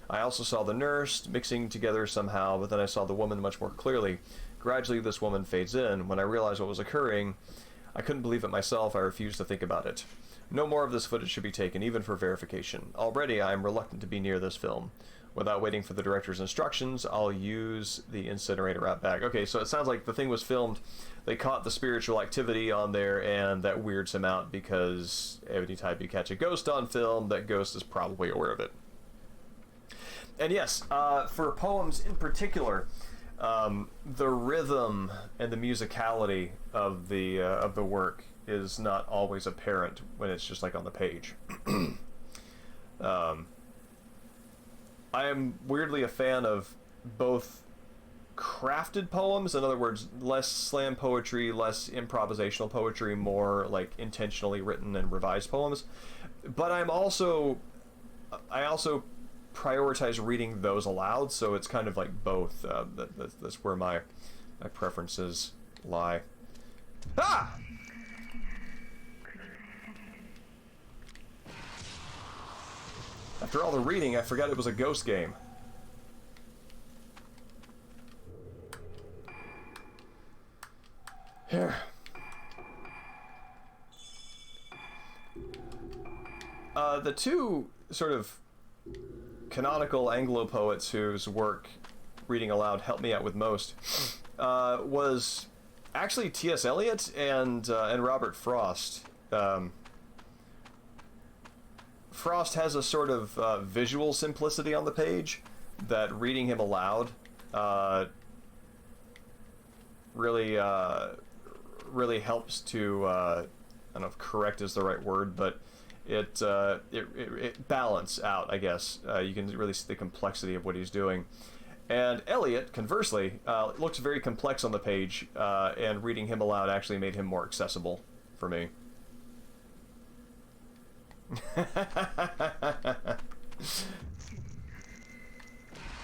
I also saw the nurse mixing together somehow, but then I saw the woman much more clearly. Gradually this woman fades in. When I realized what was occurring, I couldn't believe it myself. I refused to think about it. No more of this footage should be taken, even for verification. Already I am reluctant to be near this film. Without waiting for the director's instructions, I'll use the incinerator out back. Okay, so it sounds like the thing was filmed, they caught the spiritual activity on there, and that weirds him out because anytime you catch a ghost on film, that ghost is probably aware of it. And yes, for poems in particular, the rhythm and the musicality of the work is not always apparent when it's just like on the page. I am weirdly a fan of both crafted poems, in other words, less slam poetry, less improvisational poetry, more like intentionally written and revised poems. But I also prioritize reading those aloud, so it's kind of like both. That's where my preferences lie. Ah! After all the reading, I forgot it was a ghost game. Here. The two sort of canonical Anglo poets whose work reading aloud helped me out with most was actually T.S. Eliot and Robert Frost. Frost has a sort of visual simplicity on the page that reading him aloud really helps to I don't know if correct is the right word, but it balance out, I guess. You can really see the complexity of what he's doing. And Elliot, conversely, looks very complex on the page, and reading him aloud actually made him more accessible for me.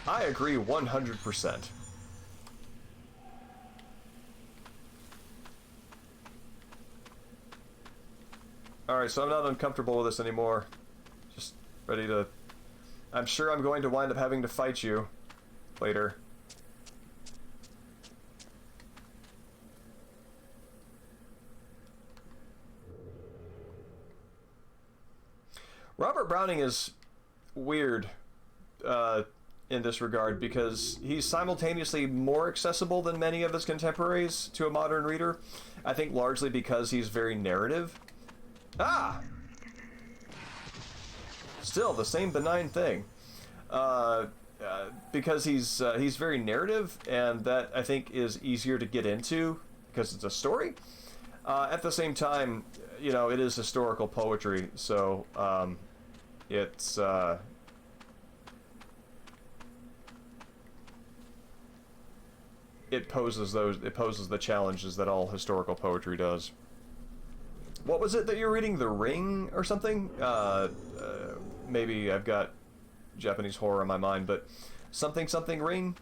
I agree 100%. Alright, so I'm not uncomfortable with this anymore. Just ready to... I'm sure I'm going to wind up having to fight you later. Robert Browning is weird in this regard because he's simultaneously more accessible than many of his contemporaries to a modern reader. I think largely because he's very narrative. Ah! Still, the same benign thing. Because he's very narrative, and that, I think, is easier to get into because it's a story. At the same time, you know, it is historical poetry, so it's... it poses the challenges that all historical poetry does. What was it that you're reading? The Ring or something? Maybe I've got Japanese horror in my mind, but something Ring?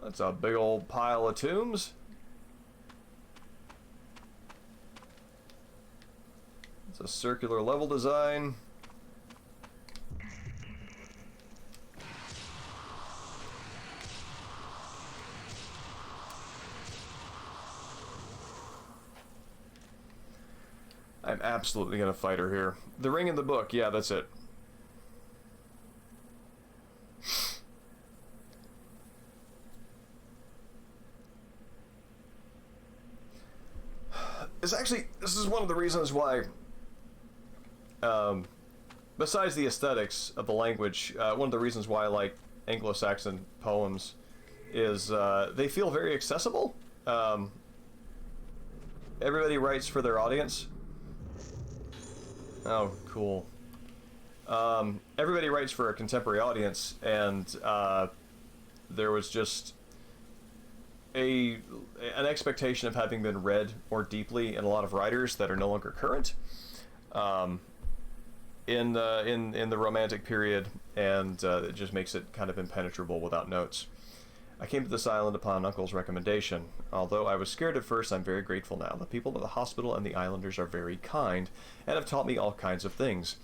That's a big old pile of tombs. It's a circular level design. I'm absolutely gonna fight her here. The Ring in the book, yeah, that's it. This is one of the reasons why, besides the aesthetics of the language, one of the reasons why I like Anglo-Saxon poems is they feel very accessible. Everybody writes for their audience. Oh, cool. Everybody writes for a contemporary audience, and there was just an expectation of having been read more deeply in a lot of writers that are no longer current in the Romantic period, and it just makes it kind of impenetrable without notes. I came to this island upon Uncle's recommendation. Although I was scared at first, I'm very grateful now. The people of the hospital and the islanders are very kind and have taught me all kinds of things.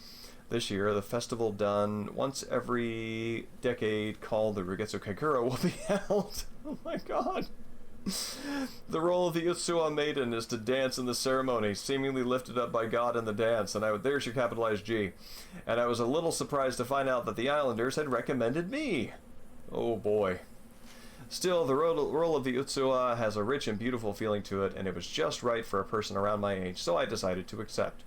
This year, the festival done once every decade called the Rugetsu Kagura will be held. Oh my god. The role of the Utsuwa maiden is to dance in the ceremony, seemingly lifted up by God in the dance, and there's your capitalized G. And I was a little surprised to find out that the islanders had recommended me. Oh boy. Still, the role of the Utsuwa has a rich and beautiful feeling to it, and it was just right for a person around my age, so I decided to accept.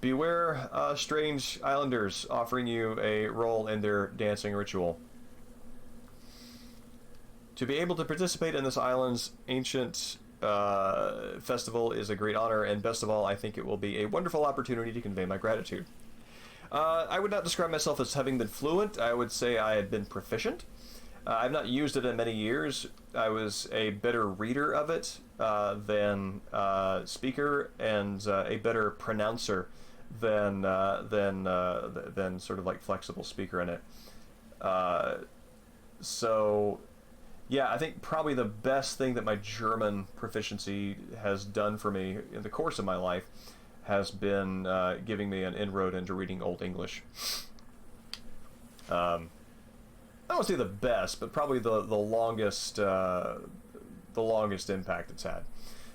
Beware strange islanders offering you a role in their dancing ritual. To be able to participate in this island's ancient festival is a great honor, and best of all, I think it will be a wonderful opportunity to convey my gratitude. I would not describe myself as having been fluent. I would say I had been proficient. I've not used it in many years. I was a better reader of it than speaker, and a better pronouncer than sort of like flexible speaker in it. So, yeah, I think probably the best thing that my German proficiency has done for me in the course of my life has been giving me an inroad into reading Old English. I don't want to say the best, but probably the longest impact it's had.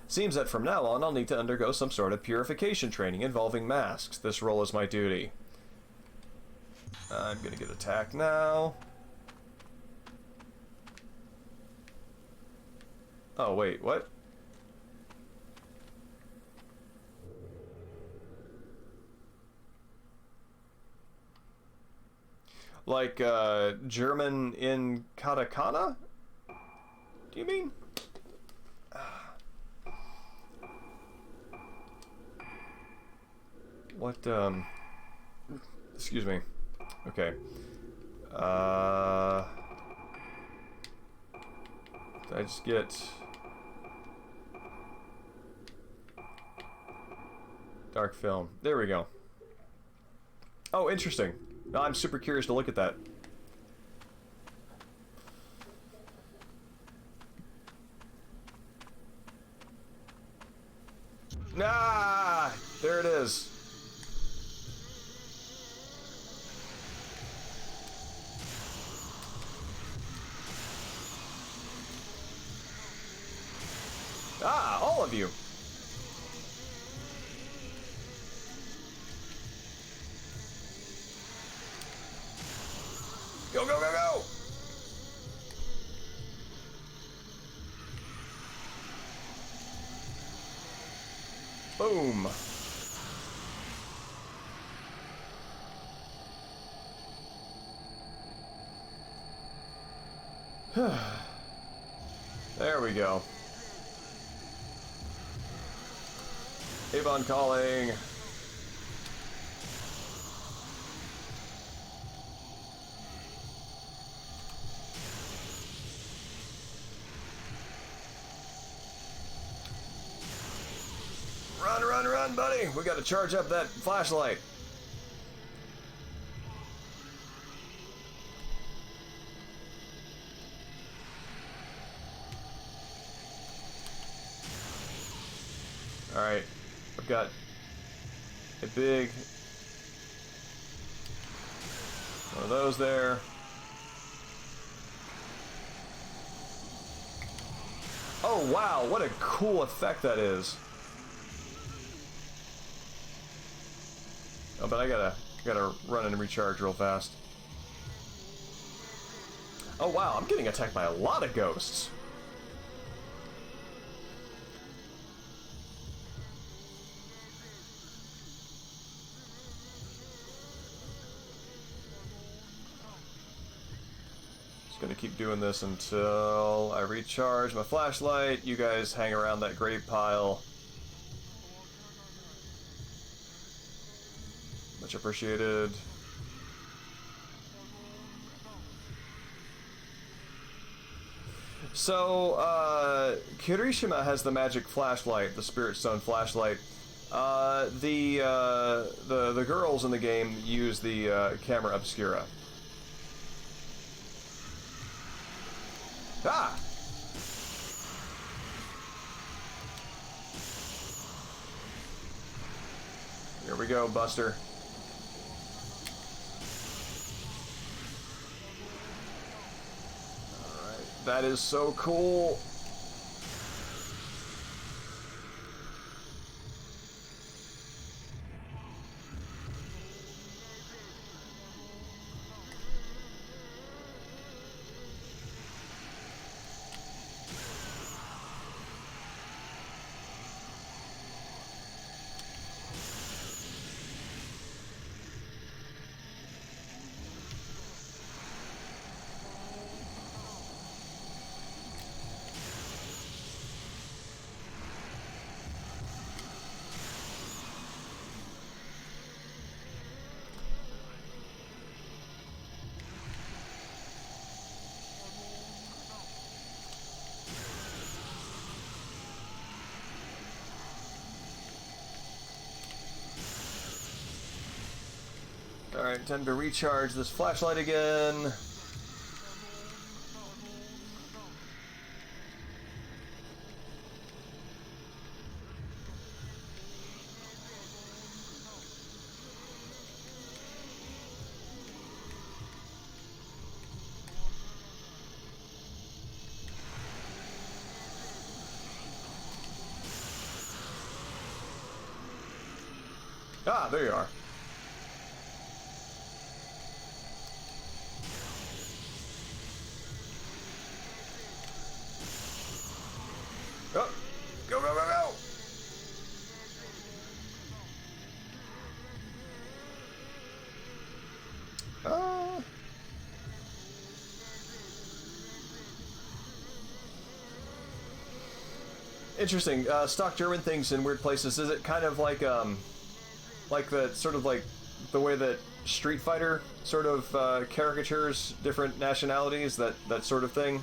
Seems that from now on I'll need to undergo some sort of purification training involving masks. This role is my duty. I'm gonna get attacked now. Oh wait, what? Like, German in katakana? Do you mean? What, excuse me. Okay. Did I just get... Dark film. There we go. Oh, interesting. Now I'm super curious to look at that. Ah! There it is. Ah, all of you. Go, go, go, go! Boom. There we go. Avon calling. Run, run, run, buddy! We gotta charge up that flashlight. Alright. I've got a big one of those there. Oh wow, what a cool effect that is. Oh, but I gotta run and recharge real fast. Oh wow, I'm getting attacked by a lot of ghosts. Gonna keep doing this until I recharge my flashlight. You guys hang around that grave pile. Much appreciated. So, Kirishima has the magic flashlight, the Spirit Stone flashlight. The girls in the game use the camera obscura. Ah! Here we go, Buster. Alright, that is so cool. Alright, time to recharge this flashlight again. Ah, there you are. Oh, go, go, go, go! Interesting. Stock German things in weird places. Is it kind of like the sort of like the way that Street Fighter sort of caricatures different nationalities, that sort of thing?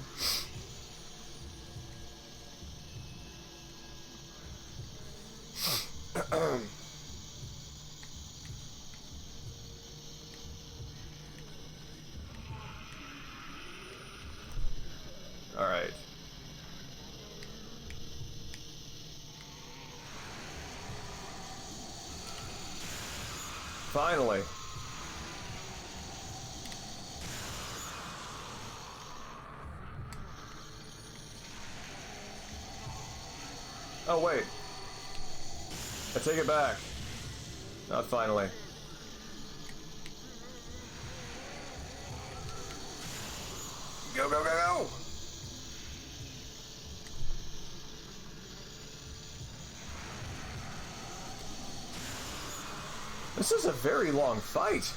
All right. Finally. Oh, wait. I take it back. Not finally. Go, go, go, go! This is a very long fight.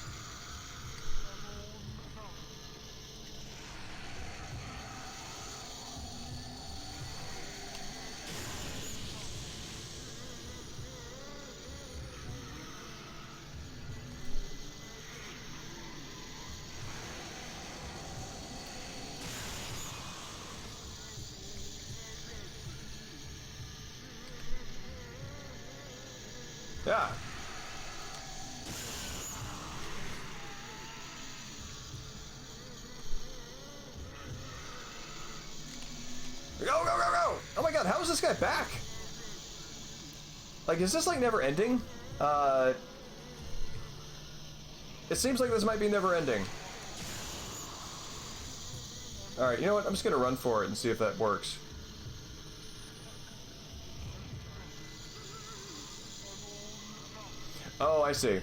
Yeah. Go, go, go, go! Oh my god, how is this guy back? Like, is this like never ending? It seems like this might be never ending. Alright, you know what? I'm just gonna run for it and see if that works. Oh, I see.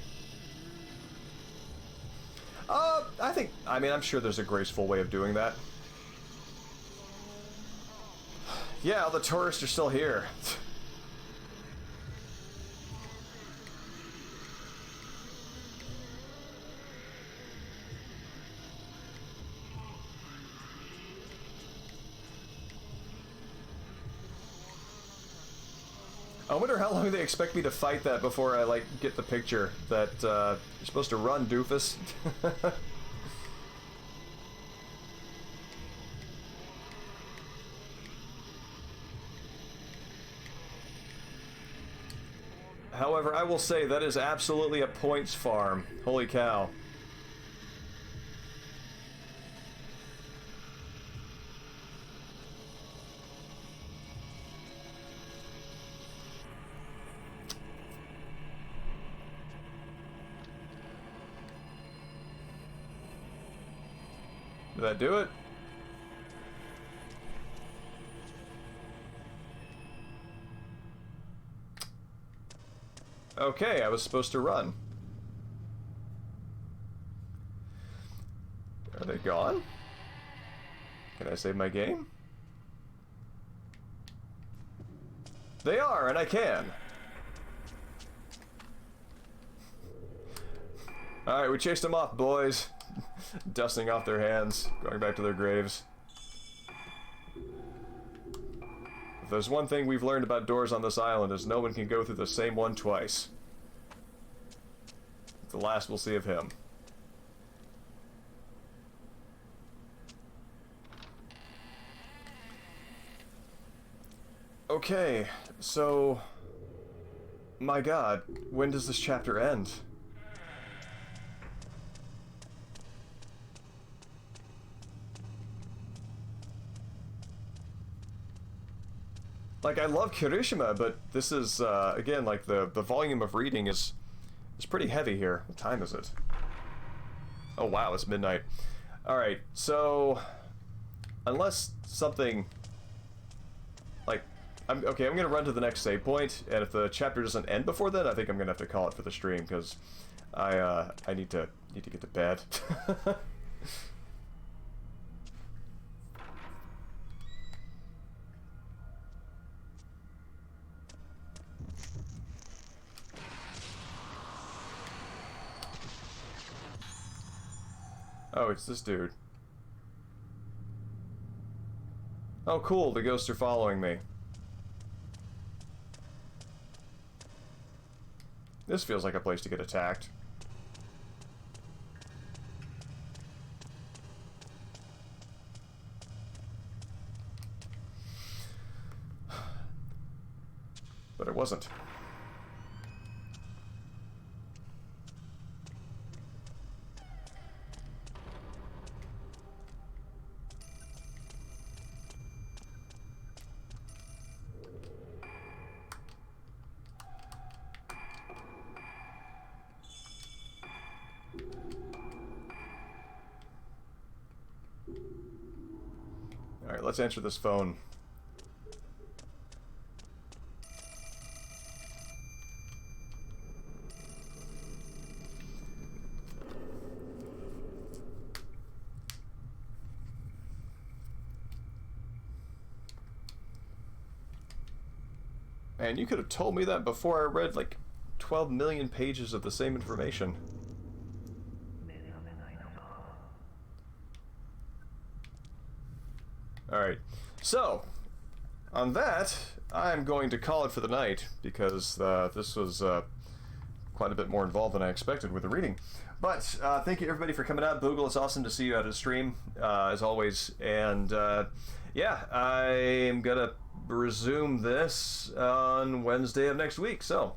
I mean, I'm sure there's a graceful way of doing that. Yeah, all the tourists are still here. I wonder how long they expect me to fight that before I, like, get the picture that, you're supposed to run, doofus. However, I will say that is absolutely a points farm. Holy cow. Did that do it? Okay, I was supposed to run. Are they gone? Can I save my game? They are, and I can. Alright, we chased them off, boys. Dusting off their hands, going back to their graves. If there's one thing we've learned about doors on this island, is no one can go through the same one twice. It's the last we'll see of him. Okay, so... My god, when does this chapter end? Like, I love Kirishima, but this is, again, like, the volume of reading is pretty heavy here. What time is it? Oh, wow, it's midnight. Alright, so... Unless something... Like, I'm gonna run to the next save point, and if the chapter doesn't end before then, I think I'm gonna have to call it for the stream, because I need to get to bed. Oh, it's this dude. Oh, cool, the ghosts are following me. This feels like a place to get attacked. But it wasn't. Alright, let's answer this phone. Man, you could have told me that before I read like 12 million pages of the same information. Alright, so, on that, I'm going to call it for the night, because this was quite a bit more involved than I expected with the reading. But, thank you everybody for coming out. Boogle, it's awesome to see you at a stream, as always. And, yeah, I'm gonna resume this on Wednesday of next week, so...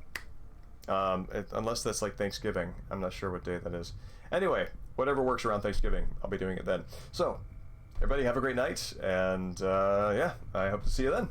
unless that's like Thanksgiving. I'm not sure what day that is. Anyway, whatever works around Thanksgiving, I'll be doing it then. So, everybody have a great night, and yeah, I hope to see you then.